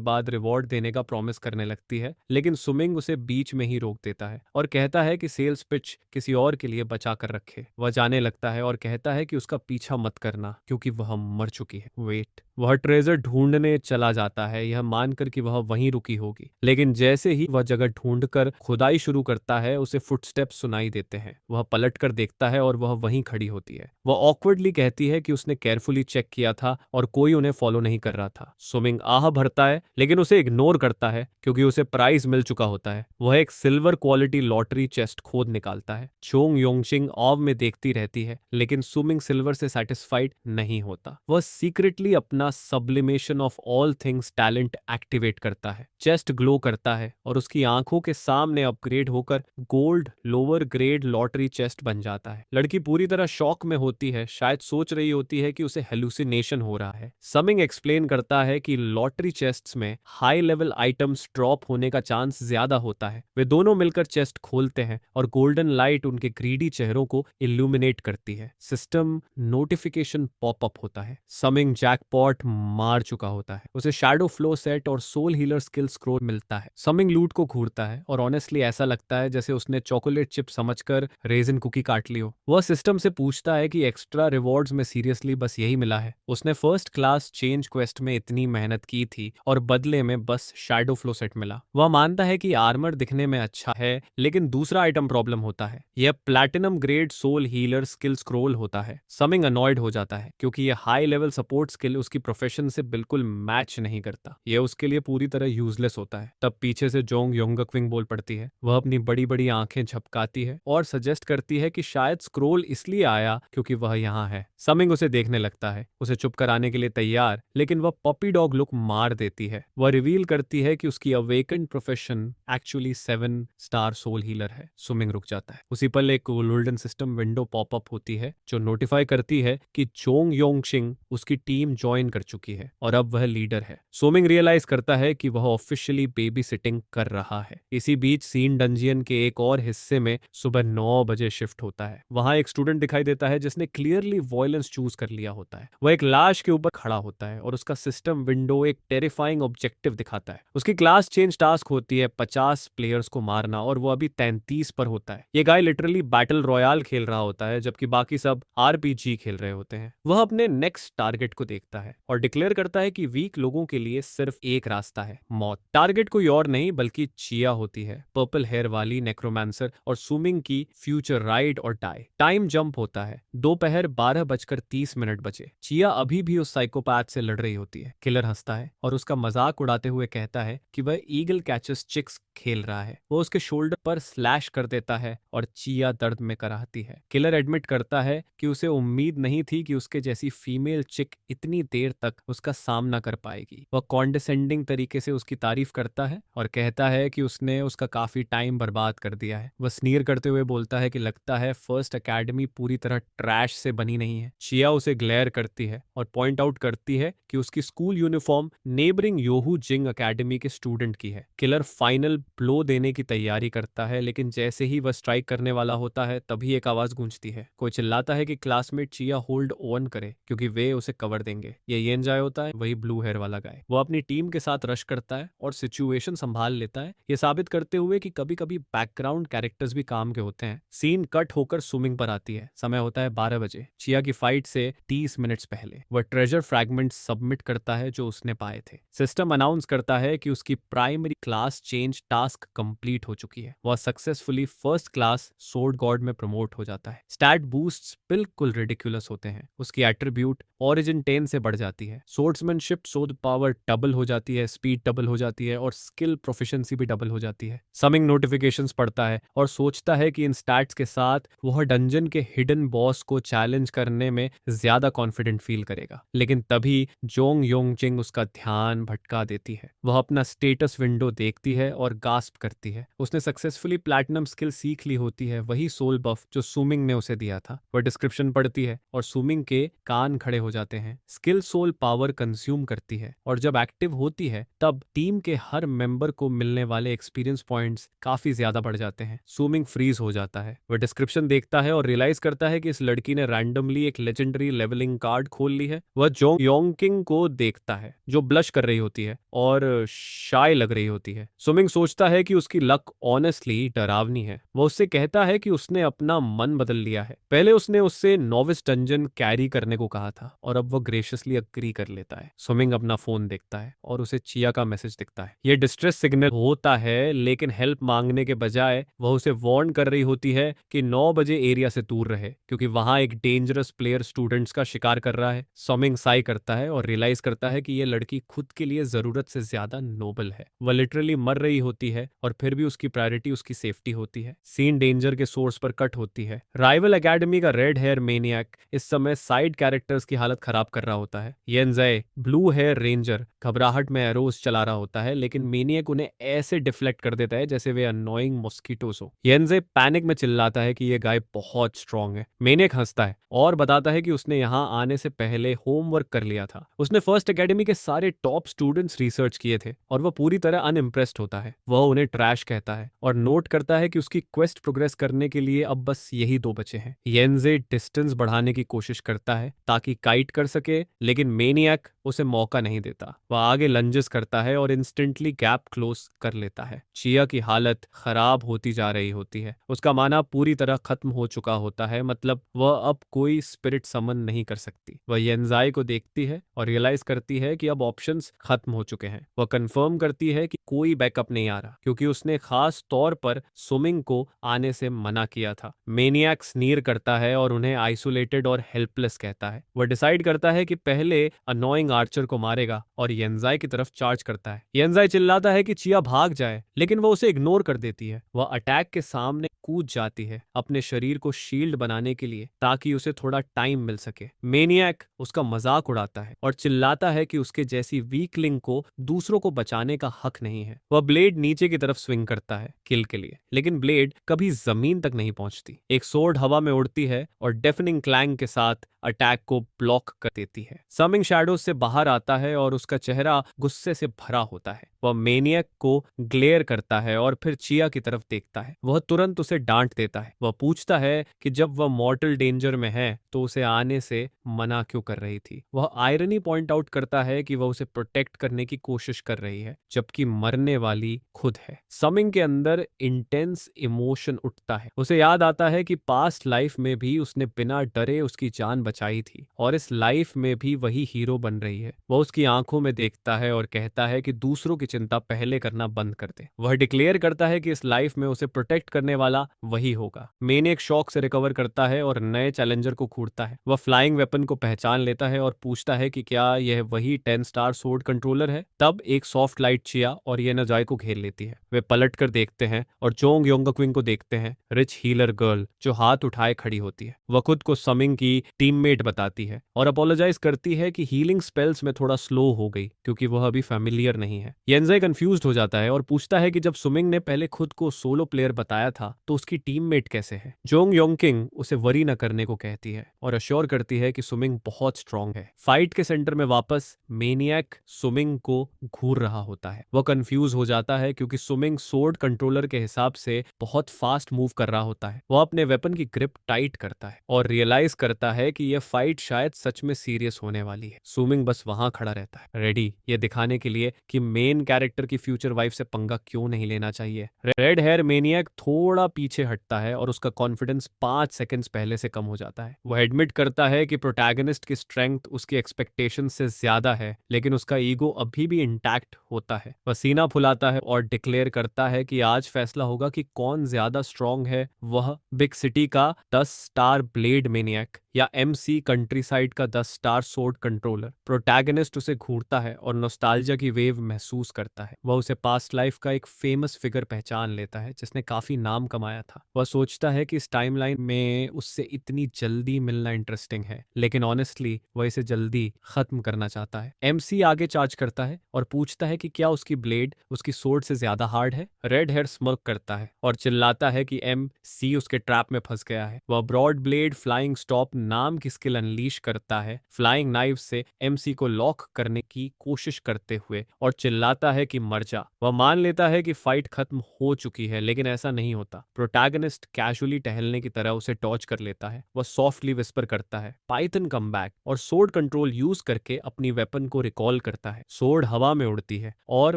बाद रिवॉर्ड देने का प्रॉमिस करने लगती है, लेकिन सुमिंग उसे बीच में ही रोक देता है और कहता है कि सेल्स पिच किसी और के लिए बचा कर रखे। वह जाने लगता है और कहता है कि उसका पीछा मत करना क्योंकि वह मर चुकी है। वेट। वह ट्रेजर ढूंढने चला जाता है, यह मानकर कि वह वहीं रुकी होगी, लेकिन जैसे ही वह जगह ढूंढकर खुदाई शुरू करता है उसे फुटस्टेप्स सुनाई देते हैं। वह पलटकर देखता है और वह वहीं खड़ी होती है। वह ऑकवर्डली कहती है कि उसने केयरफुली चेक किया था और कोई उन्हें फॉलो नहीं कर रहा था। सुमिंग आह भरता है, लेकिन उसे इग्नोर करता है क्योंकि उसे प्राइज मिल चुका होता है। वह एक सिल्वर क्वालिटी लॉटरी चेस्ट खोद निकालता है। चोंग योंगशिंग ऑव में देखती रहती है, लेकिन सुमिंग सिल्वर से सेटिस्फाइड नहीं होता। वह सीक्रेटली अपना sublimation of all things talent activate करता है। चेस्ट ग्लो करता है और उसकी आंखों के सामने अपग्रेड होकर gold lower grade lottery chest बन जाता है। लड़की पूरी तरह शॉक में होती है, शायद सोच रही होती है कि उसे हेलुसिनेशन हो रहा है। समिंग एक्सप्लेन करता है कि लॉटरी चेस्ट्स में हाई लेवल आइटम्स ड्रॉप होने का चांस ज्यादा होता है। वे दोनों मिलकर चेस्ट खोलते हैं और गोल्डन लाइट उनके ग्रीडी चेहरों को इल्यूमिनेट करती है। सिस्टम नोटिफिकेशन पॉपअप होता है। समिंग जैकपॉट मार चुका होता है। उसे शैडो फ्लो सेट और सोल हीलर स्किल स्क्रोल मिलता है। समिंग लूट को घूरता है और ऑनेस्टली ऐसा लगता है जैसे उसने चॉकलेट चिप समझकर रेजिन कुकी काट ली हो। वह सिस्टम से पूछता है कि एक्स्ट्रा रिवॉर्ड्स में सीरियसली बस यही मिला है। उसने फर्स्ट क्लास चेंज क्वेस्ट में इतनी मेहनत की थी और बदले में बस शैडो फ्लो सेट मिला। वह मानता है कि आर्मर दिखने में अच्छा है, लेकिन दूसरा आइटम प्रॉब्लम होता है। यह platinum grade soul healer skill scroll होता है। समिंग अनॉयड हो जाता है क्योंकि यह हाई लेवल सपोर्ट स्किल उसकी प्रोफेशन से बिल्कुल मैच नहीं करता। यह उसके लिए पूरी तरह यूजलेस होता है। तब पीछे से जोंग योंगक्विंग बोल पड़ती है। वह अपनी बड़ी बड़ी आंखें झपकाती है और सजेस्ट करती है कि शायद स्क्रोल इसलिए आया क्योंकि वह यहाँ है। समिंग उसे देखने लगता है, उसे चुप कराने के लिए तैयार, लेकिन वह पपी डॉग लुक मार देती है। वह रिवील करती है कि उसकी awakened profession actually 7 star soul healer है। सुमिंग रुक जाता है। उसी पल एक गोल्डन सिस्टम विंडो पॉपअप होती है जो नोटिफाई करती है कि चोंग योंगशिंग उसकी टीम ज्वाइन कर चुकी है और अब वह लीडर है। सोमिंग रियलाइज करता है कि वह ऑफिशियली बेबी सिटिंग कर रहा है। इसी बीच सीन डंजियन के एक और हिस्से में सुबह 9 बजे शिफ्ट होता है। वहां एक स्टूडेंट दिखाई देता है जिसने क्लियरली वॉयलेंस चूज कर लिया होता है। वह एक लाश के ऊपर खड़ा होता है और उसका सिस्टम विंडो एक टेरिफाइंग ऑब्जेक्टिव दिखाता है। उसकी क्लास चेंज टास्क होती है 50 प्लेयर्स को मारना और वो अभी 33 पर होता है। ये गाय लिटरली बैटल रॉयल खेल रहा होता है जबकि बाकी सब आरपीजी खेल रहे होते हैं। वह अपने नेक्स्ट टारगेट को देखता है और डिक्लेयर करता है कि वीक लोगों के लिए सिर्फ एक रास्ता है, मौत। टारगेट कोई और नहीं बल्कि चिया होती है, पर्पल हेयर वाली नेक्रोमांसर और सुमिंग की फ्यूचर राइड और डाई। टाइम जंप होता है, दोपहर 12:30 बचे। चिया अभी भी उस साइकोपैथ से लड़ रही होती है। किलर हंसता है और उसका मजाक उड़ाते हुए कहता है कि वह ईगल कैचेस चिक्स खेल रहा है। वो उसके शोल्डर पर स्लैश कर देता है और चिया दर्द में कराहती है। किलर एडमिट करता है कि उसे उम्मीद नहीं थी कि उसके जैसी फीमेल चिक इतनी देर तक उसका सामना कर पाएगी। वह कॉन्डेसेंडिंग तरीके से उसकी तारीफ करता है और कहता है कि उसने उसका काफी टाइम बर्बाद कर दिया है। वह स्नीर करते हुए बोलता है कि लगता है फर्स्ट एकेडमी पूरी तरह ट्रैश से बनी नहीं है। चिया उसे ग्लेयर करती है और पॉइंट आउट करती है कि उसकी स्कूल यूनिफॉर्म नेबरिंग योहू जिंग एकेडमी के स्टूडेंट की है। किलर फाइनल ब्लो देने की तैयारी करता है लेकिन जैसे ही वह स्ट्राइक करने वाला होता है तभी एक आवाज गूंजती है। कोई चिल्लाता है कि क्लासमेट चिया होल्ड ऑन करे क्योंकि वे उसे कवर देंगे। ये येनजाय होता है, वही ब्लू हेयर वाला गाय। वो अपनी टीम के साथ रश करता है और सिचुएशन संभाल लेता है, ये साबित करते हुए कि कभी कभी बैकग्राउंड कैरेक्टर्स भी काम के होते हैं। सीन कट होकर स्विमिंग पर आती है। समय होता है 12 बजे। चिया की फाइट से 30 मिनट्स पहले वह ट्रेजर फ्रैगमेंट सबमिट करता है जो उसने पाए थे। सिस्टम अनाउंस करता है कि उसकी primary class change task complete हो चुकी है। वह successfully first class sword God में प्रमोट हो जाता है। स्टैट बूस्ट्स बिल्कुल रिडिकुलस होते हैं। उसकी एट्रीब्यूट ओरिजिन 10 से बढ़ जाती है। सोर्ड्समैनशिप सोर्ड पावर डबल हो जाती है, स्पीड डबल हो जाती है और स्किल प्रोफिशिएंसी भी डबल हो जाती है। समिंग नोटिफिकेशंस पढ़ता है और सोचता है कि इन स्टैट्स के साथ वह डंजन के हिडन बॉस को चैलेंज करने में ज्यादा कॉन्फिडेंट फील करेगा। लेकिन तभी जोंग योंगचिंग उसका ध्यान भटका देती है। वह अपना स्टेटस विंडो देखती है और गास्प करती है। उसने सक्सेसफुली प्लैटिनम स्किल सीख ली होती है, वही सोल बफ जो सुमिंग ने उसे दिया था। वह डिस्क्रिप्शन पढ़ती है और सुमिंग के कान खड़े हो जाते हैं। स्किल सोल पावर कंज्यूम करती है और जब एक्टिव होती है तब टीम के हर मेंबर को मिलने वाले एक्सपीरियंस पॉइंट्स काफी ज्यादा बढ़ जाते हैं। सुमिंग फ्रीज हो जाता है। वह डिस्क्रिप्शन देखता है और रियलाइज करता है कि इस लड़की ने रैंडमली एक लेजेंडरी लेवलिंग कार्ड खोल ली है। वह जोंग योंगकिंग को देखता है जो ब्लश कर रही होती है और शाय लग रही होती है। सुमिंग सोचता है कि उसकी लक ऑनेस्टली डरावनी है। वह उससे कहता है कि उसने अपना मन बदल लिया है। पहले उसने उससे नोविस डंजन कैरी करने को कहा था और अब वह ग्रेशियसली अग्री कर लेता है। सुमिंग अपना फोन देखता है और उसे चिया का मैसेज दिखता है। यह डिस्ट्रेस सिग्नल होता है लेकिन हेल्प मांगने के बजाय वह उसे वार्न कर रही होती है कि 9 बजे एरिया से दूर रहे क्योंकि वहां एक डेंजरस प्लेयर स्टूडेंट्स का शिकार कर रहा है। सुमिंग साई करता है और रियलाइज करता है कि यह लड़की खुद के लिए जरूरत से ज्यादा नोबल है। वह लिटरली मर रही होती है और फिर भी उसकी प्रायोरिटी उसकी सेफ्टी होती है। सीन डेंजर के सोर्स पर कट होती है। राइवल एकेडमी का रेड हेयर मेनियक इस समय साइड कैरेक्टर्स की हालत खराब कर रहा होता है। येनज़ाई ब्लू हेयर रेंजर घबराहट में एरोस चला रहा होता है लेकिन मेनियक उन्हें ऐसे डिफ्लेक्ट कर देता है जैसे वे अननोइंग मॉस्किटोस हो। येनज़ाई पैनिक में चिल्लाता है कि यह गाय बहुत स्ट्रांग है। मेनियक हंसता है और बताता है कि उसने यहाँ आने से पहले होमवर्क कर लिया था। उसने फर्स्ट एकेडमी के सारे टॉप स्टूडेंट्स रिसर्च किए थे और वह पूरी तरह अनइम्प्रेस्ड होता है। वह उन्हें ट्रैश कहता है और नोट करता है कि उसकी क्वेस्ट प्रोग्रेस करने के लिए अब बस यही 2 बचे हैं। येनज़े डिस्टेंस बढ़ाने की कोशिश करता है ताकि काइट कर सके लेकिन मेनियक उसे मौका नहीं देता। वह आगे लंजेस करता है और इंस्टेंटली गैप क्लोज कर लेता है। चिया की हालत खराब होती जा रही होती है। उसका माना पूरी तरह खत्म हो चुका होता है, मतलब वह अब कोई स्पिरिट समन नहीं कर सकती। वह येनज़ाई को देखती है और रियलाइज करती है कि अब ऑप्शंस खत्म हो चुके हैं। वह कंफर्म करती है कि कोई बैकअप नहीं आ रहा क्योंकि उसने खास तौर पर सुमिंग को आने से मना किया था। मेनियक स्नीर करता है और उन्हें आइसोलेटेड और हेल्पलेस कहता है। वह डिसाइड करता है कि पहले अनोइंग आर्चर को मारेगा और येनज़ाई की तरफ चार्ज करता है। येनज़ाई चिल्लाता है कि चिया भाग जाए लेकिन वह उसे इग्नोर कर देती है। वह अटैक के सामने कूद जाती है अपने शरीर को शील्ड बनाने के लिए ताकि उसे थोड़ा टाइम मिल सके। मेनियक उसका मजाक उड़ाता है और चिल्लाता है कि उसके जैसी वीकलिंग को दूसरों को बचाने का हक नहीं है। वह ब्लेड नीचे की तरफ स्विंग करता है किल के लिए लेकिन ब्लेड कभी जमीन तक नहीं पहुंचती। एक सोर्ड हवा में उड़ती है और डेफनिंग क्लैंग के साथ अटैक को ब्लॉक कर देती है। समिंग शैडोज से बाहर आता है और उसका चेहरा गुस्से से भरा होता है। वह मेनियक को ग्लेयर करता है और फिर चिया की तरफ देखता है। वह तुरंत उसे डांट देता है। वह पूछता है कि जब वह मॉर्टल डेंजर में है तो उसे आने से मना क्यों कर रही थी। वह आयरनी पॉइंट आउट करता है कि वह उसे प्रोटेक्ट करने की कोशिश कर रही है जबकि मरने वाली खुद है। समिंग के अंदर इंटेंस इमोशन उठता है। उसे याद आता है कि पास्ट लाइफ में भी उसने बिना डरे उसकी जान बचाई थी और इस लाइफ में भी वही हीरो बन रही है। वह उसकी आंखों में देखता है और कहता है कि दूसरों की चिंता पहले करना बंद कर दे। वह डिक्लेयर करता है कि इस लाइफ में उसे प्रोटेक्ट करने वाला वही होगा। मेने एक शॉक से रिकवर करता है और नए चैलेंजर को खूंटता है। वह फ्लाइंग वेपन को पहचान लेता है और पूछता है कि क्या यह वही 10 स्टार सोर्ड कंट्रोलर है। तब एक सॉफ्ट लाइट चिया और ये नजाय को घेर लेती है। वे पलट कर देखते हैं और चोंग योंगक्विंग को देखते हैं, रिच हीलर गर्ल जो हाथ उठाए खड़ी होती है। वह खुद को समिंग की टीममेट बताती है और अपोलोजाइज करती है कि हीलिंग स्पेल्स में थोड़ा स्लो हो गई क्योंकि वह अभी फैमिलियर नहीं है। येंज़ाई कंफ्यूज्ड हो जाता है और पूछता है कि जब सुमिंग ने पहले खुद को सोलो प्लेयर बताया था तो उसकी टीममेट कैसे है। जोंग योंगकिंग उसे वरी न करने को कहती है और अश्योर करती है कि सुमिंग बहुत स्ट्रांग है। फाइट के सेंटर में वापस मेनियक सुमिंग को घूर रहा होता है। वह कंफ्यूज हो जाता है क्योंकि सुमिंग सोर्ड कंट्रोलर के हिसाब से बहुत फास्ट मूव कर रहा होता है। वह अपने वेपन की ग्रिप टाइट करता है और रियलाइज करता है कि यह फाइट शायद सच में सीरियस होने वाली है। सुमिंग बस वहां खड़ा रहता है, रेडी ये दिखाने के लिए कि मेन कैरेक्टर की फ्यूचर वाइफ से पंगा क्यों नहीं लेना चाहिए। रेड हेयर मेनियक थोड़ा पीछे हटता है और उसका कॉन्फिडेंस 5 सेकंड्स पहले से कम हो जाता है। वह एडमिट करता है कि प्रोटैगनिस्ट की स्ट्रेंथ उसकी एक्सपेक्टेशन से ज्यादा है लेकिन उसका ईगो अभी भी इंटैक्ट होता है। वह सीना फुलाता है और डिक्लेयर करता है कि आज फैसला होगा कि कौन ज्यादा स्ट्रांग है, वह बिग सिटी का 10 स्टार ब्लेड मेनियक या MC कंट्रीसाइड का 10 स्टार सोर्ड कंट्रोलर। प्रोटैगनिस्ट उसे घूरता है और नॉस्टैल्जिया की वेव महसूस करता है। वह उसे पास्ट लाइफ का एक फेमस फिगर पहचान लेता है जिसने काफी नाम कमाया था। वह सोचता है कि इस टाइमलाइन में उससे इतनी जल्दी मिलना इंटरेस्टिंग है लेकिन ऑनेस्टली वह इसे जल्दी खत्म करना चाहता है। MC आगे चार्ज करता है और पूछता है कि क्या उसकी ब्लेड उसकी सोर्ड से ज्यादा हार्ड है। रेड हेयर स्मर्क करता है और चिल्लाता है कि MC उसके ट्रैप में फंस गया है। वह ब्रॉड ब्लेड फ्लाइंग स्टॉप नाम की स्किल अनलीश करता है फ्लाइंग नाइफ से MC को लॉक करने की कोशिश करते हुए और चिल्लाता है कि मर जा। वह मान लेता है कि फाइट खत्म हो चुकी है लेकिन ऐसा नहीं होता। प्रोटैगनिस्ट कैजुअली टहलने की तरह उसे टॉर्च कर लेता है। वह सॉफ्टली विस्पर करता है पाइथन कम बैक और सोर्ड कंट्रोल यूज करके अपनी वेपन को रिकॉल करता है। सोर्ड हवा में उड़ती है और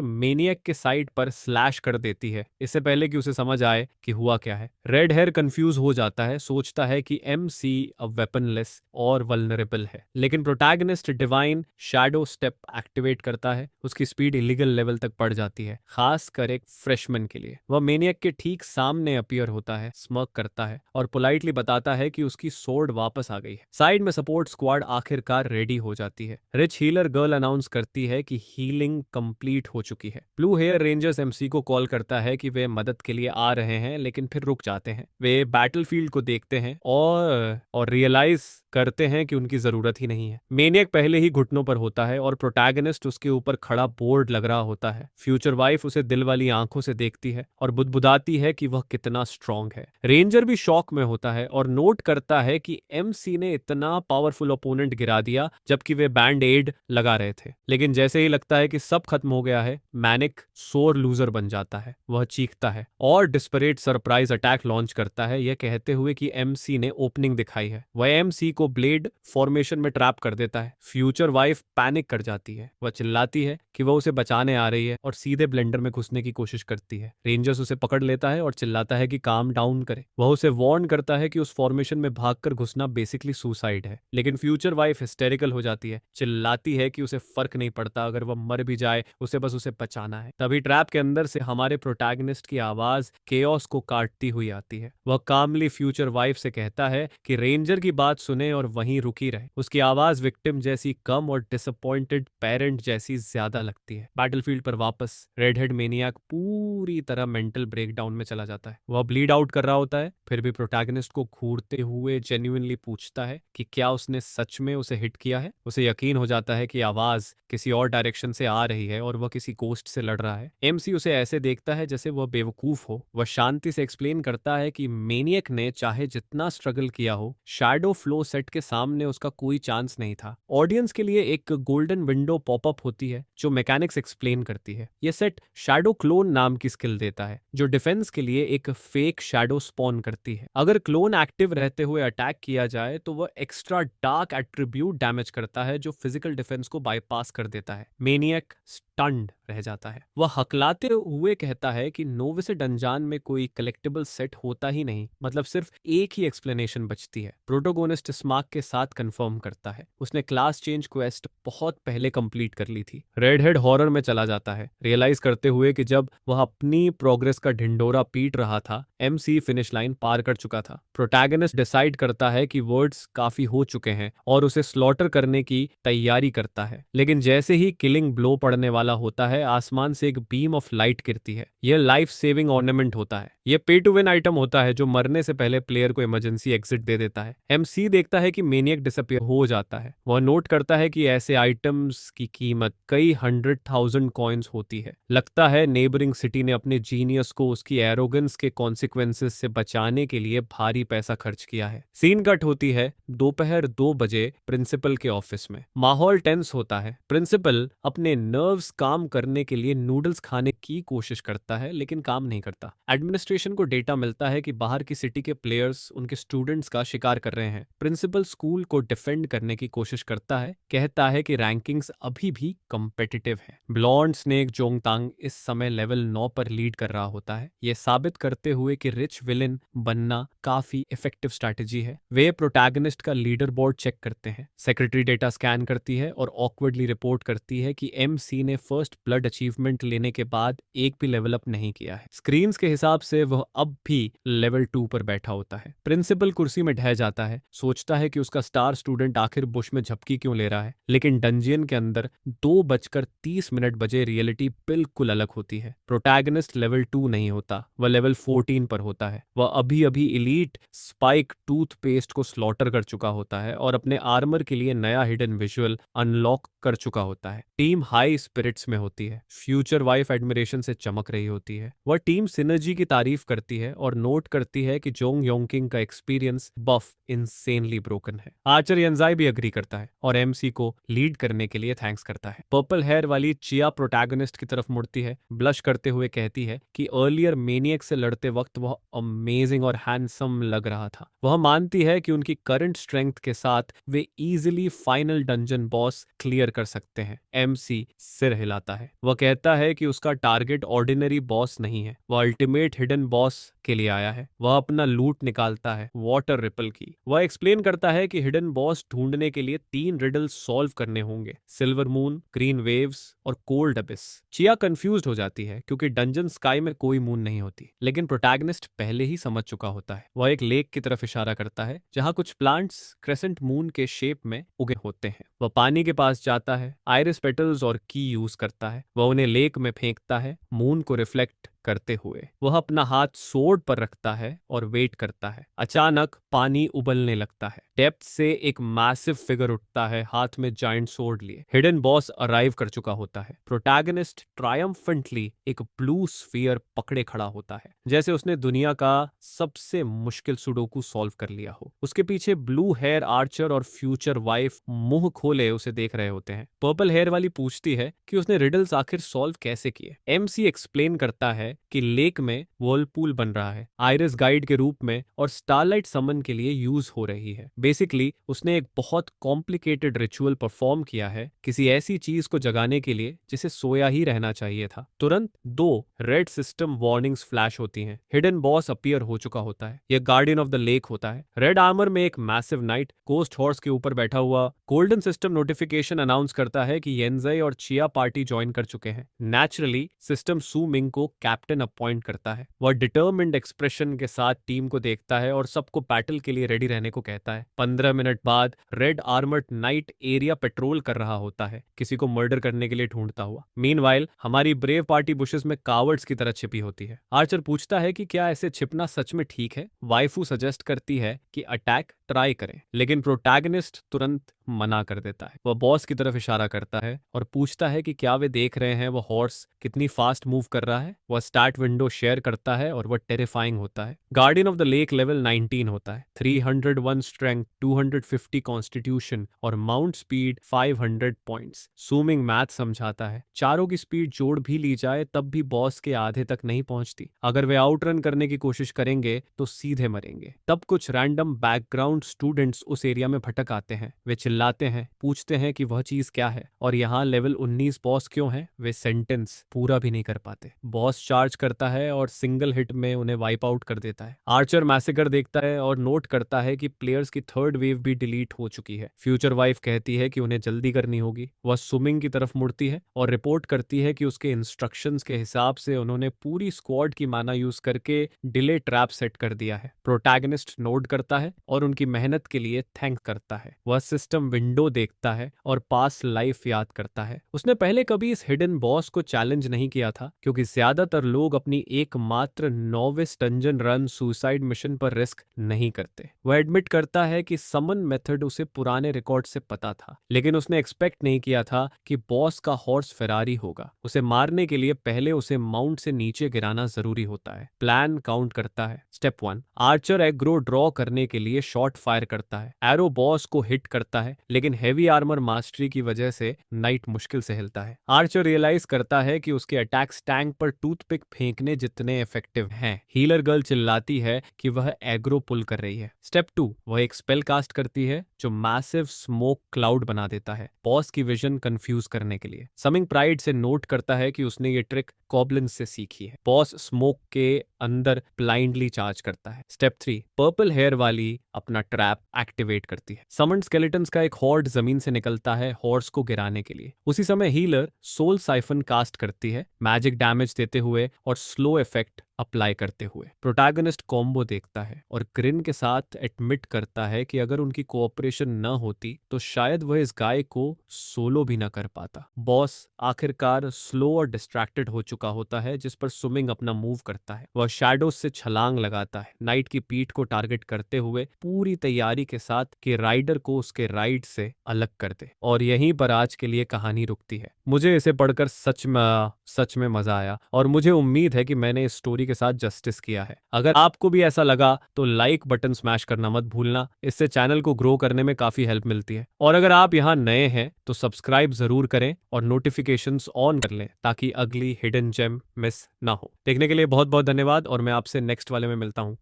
मेनियक के साइड पर स्लैश कर देती है इससे पहले कि उसे समझ आए कि हुआ क्या है। रेड हेयर कंफ्यूज हो जाता है, सोचता है कि MC अब वेपनलेस और वल्नरेबल है लेकिन protagonist divine shadow step activate करता है। उसकी स्पीड इलीगल लेवल तक बढ़ जाती है, खास कर एक फ्रेशमैन के लिए। वह मेनियक के ठीक सामने अपीयर होता है, स्मर्क करता है और पोलाइटली बताता है कि उसकी सोर्ड वापस आ गई है। साइड में सपोर्ट स्क्वाड आखिरकार रेडी हो जाती है। रिच हीलर गर्ल अनाउंस करती है कि हीलिंग कंप्लीट हो चुकी है। ब्लू हेयर रेंजर्स MC को कॉल करता है कि वे मदद के लिए आ रहे हैं लेकिन फिर रुक जाते हैं। वे बैटलफील्ड को देखते हैं और रियलाइज करते हैं कि उनकी जरूरत ही नहीं है। मेनियक पहले ही घुटनों पर होता है और प्रोटैगनिस्ट उसके ऊपर खड़ा बोर्ड लग रहा होता है। फ्यूचर वाइफ उसे दिल वाली आंखों से देखती है और बुदबुदाती है कि वह कितना स्ट्रांग है। रेंजर भी शॉक में होता है और नोट करता है कि MC ने इतना पावरफुल ओपोनेंट गिरा दिया जबकि वे बैंड एड लगा रहे थे। लेकिन जैसे ही लगता है कि सब खत्म हो गया है, मैनिक सोर लूजर बन जाता है। वह चीखता है और डिस्परेट सरप्राइज अटैक लॉन्च करता है यह कहते हुए कि MC ने ओपनिंग दिखाई है। वह MC को ब्लेड फॉर्मेशन में ट्रैप कर देता है। फ्यूचर वाइफ पैनिक कर जाती है। वह चिल्लाती है कि वह उसे बचाने आ रही है और सीधे ब्लेंडर में घुसने की कोशिश करती है। रेंजर्स उसे पकड़ लेता है और चिल्लाता है कि काम डाउन करे। वह उसे वार्न करता है कि उस फॉर्मेशन में भागकर घुसना बेसिकली सुसाइड है लेकिन फ्यूचर वाइफ हिस्टेरिकल हो जाती है, चिल्लाती है कि उसे फर्क नहीं पड़ता, अगर वह मर भी जाए उसे बस उसे बचाना है। तभी ट्रैप के अंदर से हमारे प्रोटैगनिस्ट की आवाज केओस को काटती हुई आती है। वह कामली फ्यूचर वाइफ से कहता है कि रेंजर की बात सुने और वहीं रुकी रहे। उसकी आवाज विक्टिम जैसी कम और डिसअपॉइंटेड पेरेंट जैसी ज्यादा लगती है। बैटलफील्ड पर वापस रेडहेड मेनियक पूरी तरह मेंटल ब्रेकडाउन में चला जाता है। वह ब्लीड आउट कर रहा होता है फिर भी प्रोटैगनिस्ट को घूरते हुए जेन्युइनली पूछता है कि क्या उसने सच में उसे हिट किया है। उसे यकीन हो जाता है कि आवाज किसी और डायरेक्शन से आ रही है और वह किसी गोस्ट से लड़ रहा है। MC उसे ऐसे देखता है जैसे वह बेवकूफ हो। वह शांति से एक्सप्लेन करता है कि मेनियक ने चाहे जितना स्ट्रगल किया हो, शैडो फ्लो सेट सेट के सामने उसका कोई चांस नहीं था। ऑडियंस के लिए एक गोल्डन विंडो पॉपअप होती है जो मैकेनिक्स एक्सप्लेन करती है। यह सेट शैडो क्लोन नाम की स्किल देता है जो डिफेंस के लिए एक फेक शैडो स्पॉन करती है। अगर क्लोन एक्टिव रहते हुए अटैक किया जाए तो वह एक्स्ट्रा डार्क एट्रीब्यूट डैमेज करता है जो फिजिकल डिफेंस को बाईपास कर देता है। मेनियक स्टन्ड रह जाता है। वह हकलाते हुए कहता है कि नोविसिड अनजान में कोई कलेक्टिबल सेट होता ही नहीं, मतलब सिर्फ एक ही एक्सप्लेनेशन बचती है। प्रोटोगोनिस्ट स्मार्क के साथ कंफर्म करता है उसने क्लास चेंज क्वेस्ट बहुत पहले कंप्लीट कर ली थी। रेड हेड हॉरर में चला जाता है, रियलाइज करते हुए कि जब वह अपनी प्रोग्रेस का ढिंडोरा पीट रहा था एमसी फिनिश लाइन पार कर चुका था। प्रोटैगनिस्ट डिसाइड करता है कि वर्ड्स काफी हो चुके हैं और उसे स्लॉटर करने की तैयारी करता है, लेकिन जैसे ही किलिंग ब्लो पड़ने वाला होता है आसमान से एक बीम ऑफ लाइट गिरती है। यह लाइफ सेविंग ऑर्नामेंट होता है। यह पे टू विन आइटम होता है जो मरने से पहले प्लेयर को इमरजेंसी एग्जिट दे देता है। एमसी देखता है कि मेनियक डिसअपीयर हो जाता है। वह नोट करता है कि ऐसे आइटम्स की कीमत कई 100,000 कॉइन्स होती है। लगता है नेबरिंग सिटी ने अपने जीनियस को उसकी एरोगेंस के कॉन्सिक्वेंसेस से बचाने के लिए भारी पैसा खर्च किया है। सीन कट होती है दोपहर 2 बजे प्रिंसिपल के ऑफिस में। माहौल टेंस होता है। प्रिंसिपल अपने नर्व्स काम करने के लिए नूडल्स खाने की कोशिश करता है लेकिन काम नहीं करता। एडमिनिस्ट्रेशन को डेटा मिलता है कि बाहर की सिटी के प्लेयर्स उनके स्टूडेंट्स का शिकार कर रहे हैं। प्रिंसिपल स्कूल को डिफेंड करने की कोशिश करता है, कहता है कि रैंकिंग्स अभी भी कॉम्पिटिटिव है। ब्लॉन्ड स्नेक जोंगतांग इस समय लेवल 9 पर लीड कर रहा होता है, यह साबित करते हुए कि रिच विलेन बनना काफी इफेक्टिव स्ट्रैटेजी है। वे प्रोटैगनिस्ट का लीडर बोर्ड चेक करते हैं। सेक्रेटरी डेटा स्कैन करती है और ऑकवर्डली रिपोर्ट करती है कि एमसी ने फर्स्ट ब्लड अचीवमेंट लेने के बाद एक भी लेवल अप नहीं किया है। स्क्रीन्स के हिसाब से वह अब भी लेवल 2 पर बैठा होता है। प्रिंसिपल कुर्सी में ढह जाता है, सोचता है कि उसका स्टार स्टूडेंट आखिर बुश में झपकी क्यों ले रहा है, लेकिन डंजियन के अंदर 2:30 बजे रियलिटी बिल्कुल अलग होती है। प्रोटैगनिस्ट लेवल 2 नहीं होता, वह लेवल 14 पर होता है। वह अभी अभी इलीट स्पाइक टूथपेस्ट को स्लॉटर कर चुका होता है और अपने आर्मर के लिए नया हिडन विजुअल अनलॉक कर चुका होता है। टीम हाई स्पिरिट्स में होती है। फ्यूचर वाइफ एडमिरेशन से चमक रही होती है। वह टीम सिनर्जी की तारीफ करती है और नोट करती है कि जोंग योंकिंग का एक्सपीरियंस बफ इंसेनली ब्रोकन है। आर्चर यंजाई भी अग्री करता है और एमसी को लीड करने के लिए थैंक्स करता है। पर्पल हेयर वाली चिया प्रोटैगनिस्ट की तरफ मुड़ती है, ब्लश करते हुए कहती है कि अर्लियर मेनियक से लड़ते वक्त वह अमेजिंग और हैंडसम लग रहा था। वह मानती है कि उनकी करंट स्ट्रेंथ के साथ वे easily final dungeon boss clear कर सकते हैं। एमसी सिर हिलाता है। वह कहता है कि उसका टारगेट ऑर्डिनरी बॉस नहीं है, वह अल्टीमेट हिडन बॉस के लिए आया है। वह अपना लूट निकालता है वाटर रिपल की। वह एक्सप्लेन करता है कि हिडन बॉस ढूंढने के लिए 3 रिडल सॉल्व करने होंगे, सिल्वर मून, ग्रीन वेव्स और कोल्ड अबिस। चिया कंफ्यूज्ड हो जाती है क्योंकि डंजन स्काई में कोई मून नहीं होती, लेकिन प्रोटैगनिस्ट पहले ही समझ चुका होता है। वह एक लेक की तरफ इशारा करता है जहां कुछ प्लांट्स क्रेसेंट मून के शेप में उगे होते हैं। वह पानी के पास जाता है, आयरिस पेटल्स और की यूज करता है। वह उन्हें लेक में फेंकता है, मून को रिफ्लेक्ट करते हुए। वह अपना हाथ सोर्ड पर रखता है और वेट करता है। अचानक पानी उबलने लगता है। डेप्थ से एक मैसिव फिगर उठता है, हाथ में जायंट सोर्ड लिए। हिडन बॉस अराइव कर चुका होता है। प्रोटैगनिस्ट ट्रायम्फेंटली एक ब्लू स्फीयर पकड़े खड़ा होता है, जैसे उसने दुनिया का सबसे मुश्किल सुडोकू सॉल्व कर लिया हो। उसके पीछे ब्लू हेयर आर्चर और फ्यूचर वाइफ मुंह खोले उसे देख रहे होते हैं। पर्पल हेयर वाली पूछती है कि उसने रिडल्स आखिर सॉल्व कैसे किए। एमसी एक्सप्लेन करता है कि लेक में वर्लपूल बन रहा है, आयरिस गाइड के रूप में और स्टारलाइट समन के लिए यूज हो रही है। बेसिकली उसने एक बहुत कॉम्प्लिकेटेड रिचुअल परफॉर्म किया है किसी ऐसी चीज को जगाने के लिए जिसे सोया ही रहना चाहिए था। तुरंत 2 रेड सिस्टम वार्निंग्स फ्लैश होती हैं। हिडन बॉस अपीयर हो चुका होता है। यह गार्डियन ऑफ द लेक होता है। रेड आर्मर में एक मैसिव नाइट कोस्ट हॉर्स के ऊपर बैठा हुआ। गोल्डन सिस्टम नोटिफिकेशन अनाउंस करता है कि येंजाई और चिया पार्टी ज्वाइन कर चुके हैं। नेचुरली सिस्टम सू मिंग को कैप्टन अपॉइंट करता है। वह डिटर्मिन्ड एक्सप्रेशन के साथ टीम को देखता है और सबको बैटल के लिए रेडी रहने को कहता है। 15 मिनट बाद red armoured night area petrol कर रहा होता है, किसी को मर्डर करने के लिए ढूंढता हुआ। मीनवाइल हमारी ब्रेव पार्टी बुशेस में कावर्ड्स की तरह छिपी होती है। आर्चर पूछता है कि क्या ऐसे छिपना सच में ठीक है। वाइफू सजेस्ट करती है कि अटैक ट्राई करें, लेकिन प्रोटैगनिस्ट तुरंत मना कर देता है। वह बॉस की तरफ इशारा करता है और पूछता है कि क्या वे देख रहे हैं वो हॉर्स कितनी फास्ट मूव कर रहा है। वह स्टार्ट विंडो शेयर करता है और वह टेरिफाइंग होता है। Guardian of the lake level 19 होता है, 301 स्ट्रेंथ, 250 कॉन्स्टिट्यूशन और माउंट स्पीड 500 पॉइंट्स। सूमिंग मैथ समझाता है चारों की स्पीड जोड़ भी ली जाए तब भी बॉस के आधे तक नहीं पहुंचती। अगर वे आउटरन करने की कोशिश करेंगे तो सीधे मरेंगे। तब कुछ रैंडम बैकग्राउंड स्टूडेंट्स उस एरिया में भटक आते हैं। वे चिल्लाते हैं, पूछते हैं कि वह चीज क्या है और यहाँ लेवल 19 बॉस क्यों है। वे सेंटेंस पूरा भी नहीं कर पाते। बॉस चार्ज करता है और सिंगल हिट में उन्हें वाइप आउट कर देता है। आर्चर मैसेकर देखता है और नोट करता है कि प्लेयर्स की थर्ड वेव भी डिलीट हो चुकी है। फ्यूचर वाइफ कहती है कि उन्हें जल्दी करनी होगी। वह स्विमिंग की तरफ मुड़ती है और रिपोर्ट करती है कि उसके इंस्ट्रक्शंस के हिसाब से उन्होंने पूरी स्क्वाड की माना यूज करके डिले ट्रैप सेट कर दिया है। प्रोटैगनिस्ट नोट करता है और उनकी मेहनत के लिए थैंक करता है। वह सिस्टम विंडो देखता है और पास लाइफ याद करता है। उसने पहले कभी इस हिडन बॉस को चैलेंज नहीं किया था क्योंकि ज्यादातर लोग अपनी एकमात्र novice dungeon run suicide mission पर रिस्क नहीं करते। वह एडमिट करता है कि समन मेथड उसे पुराने रिकॉर्ड से पता था, लेकिन उसने एक्सपेक्ट नहीं किया था कि बॉस का हॉर्स फेरारी होगा। उसे मारने के लिए पहले उसे माउंट से नीचे गिराना जरूरी होता है। प्लान काउंट करता है। स्टेप 1, आर्चर एग्रो ड्रॉ करने के लिए शॉट फायर करता है। एरो बॉस को हिट करता है, लेकिन हेवी आर्मर मास्टरी की वजह से नाइट मुश्किल से हिलता है। आर्चर रियलाइज करता है कि उसके अटैक्स टैंक पर टूथपिक फेंकने जितने इफेक्टिव हैं। हीलर गर्ल चिल्लाती है कि वह एग्रो पुल कर रही है। स्टेप 2, वह एक स्पेल कास्ट करती है जो मैसिव स्मोक क्लाउड बना देता है बॉस की विजन कंफ्यूज करने के लिए। समिंग प्राइड से नोट करता है कि उसने ये ट्रिक कॉब्लिन से सीखी है। बॉस स्मोक के अंदर ब्लाइंडली चार्ज करता है। स्टेप 3, पर्पल हेयर वाली अपना ट्रैप एक्टिवेट करती है। समन्ड स्केलेटन्स का एक हॉर्ड जमीन से निकलता है हॉर्स को गिराने के लिए। उसी समय हीलर सोल साइफन कास्ट करती है, मैजिक डैमेज देते हुए और स्लो इफेक्ट अप्लाई करते हुए। प्रोटैगनिस्ट कॉम्बो देखता है और ग्रिन के साथ एडमिट करता है कि अगर उनकी कोऑपरेशन न होती तो शायद वह इस गाय को सोलो भी न कर पाता। बॉस आखिरकार स्लो और डिस्ट्रैक्टेड हो चुका होता है, जिस पर स्विमिंग अपना मूव करता है। वह शैडोज से छलांग लगाता है, नाइट की पीठ को टारगेट करते हुए पूरी तैयारी के साथ कि राइडर को उसके राइड से अलग कर दे। और यहीं पर आज के लिए कहानी रुकती है। मुझे इसे पढ़कर सच में मजा आया और मुझे उम्मीद है कि मैंने इस स्टोरी के साथ जस्टिस किया है। अगर आपको भी ऐसा लगा तो लाइक बटन स्मैश करना मत भूलना, इससे चैनल को ग्रो करने में काफी हेल्प मिलती है। और अगर आप यहाँ नए हैं तो सब्सक्राइब जरूर करें और नोटिफिकेशंस ऑन कर लें ताकि अगली हिडन जेम मिस ना हो। देखने के लिए बहुत बहुत धन्यवाद और मैं आपसे नेक्स्ट वाले में मिलता हूँ।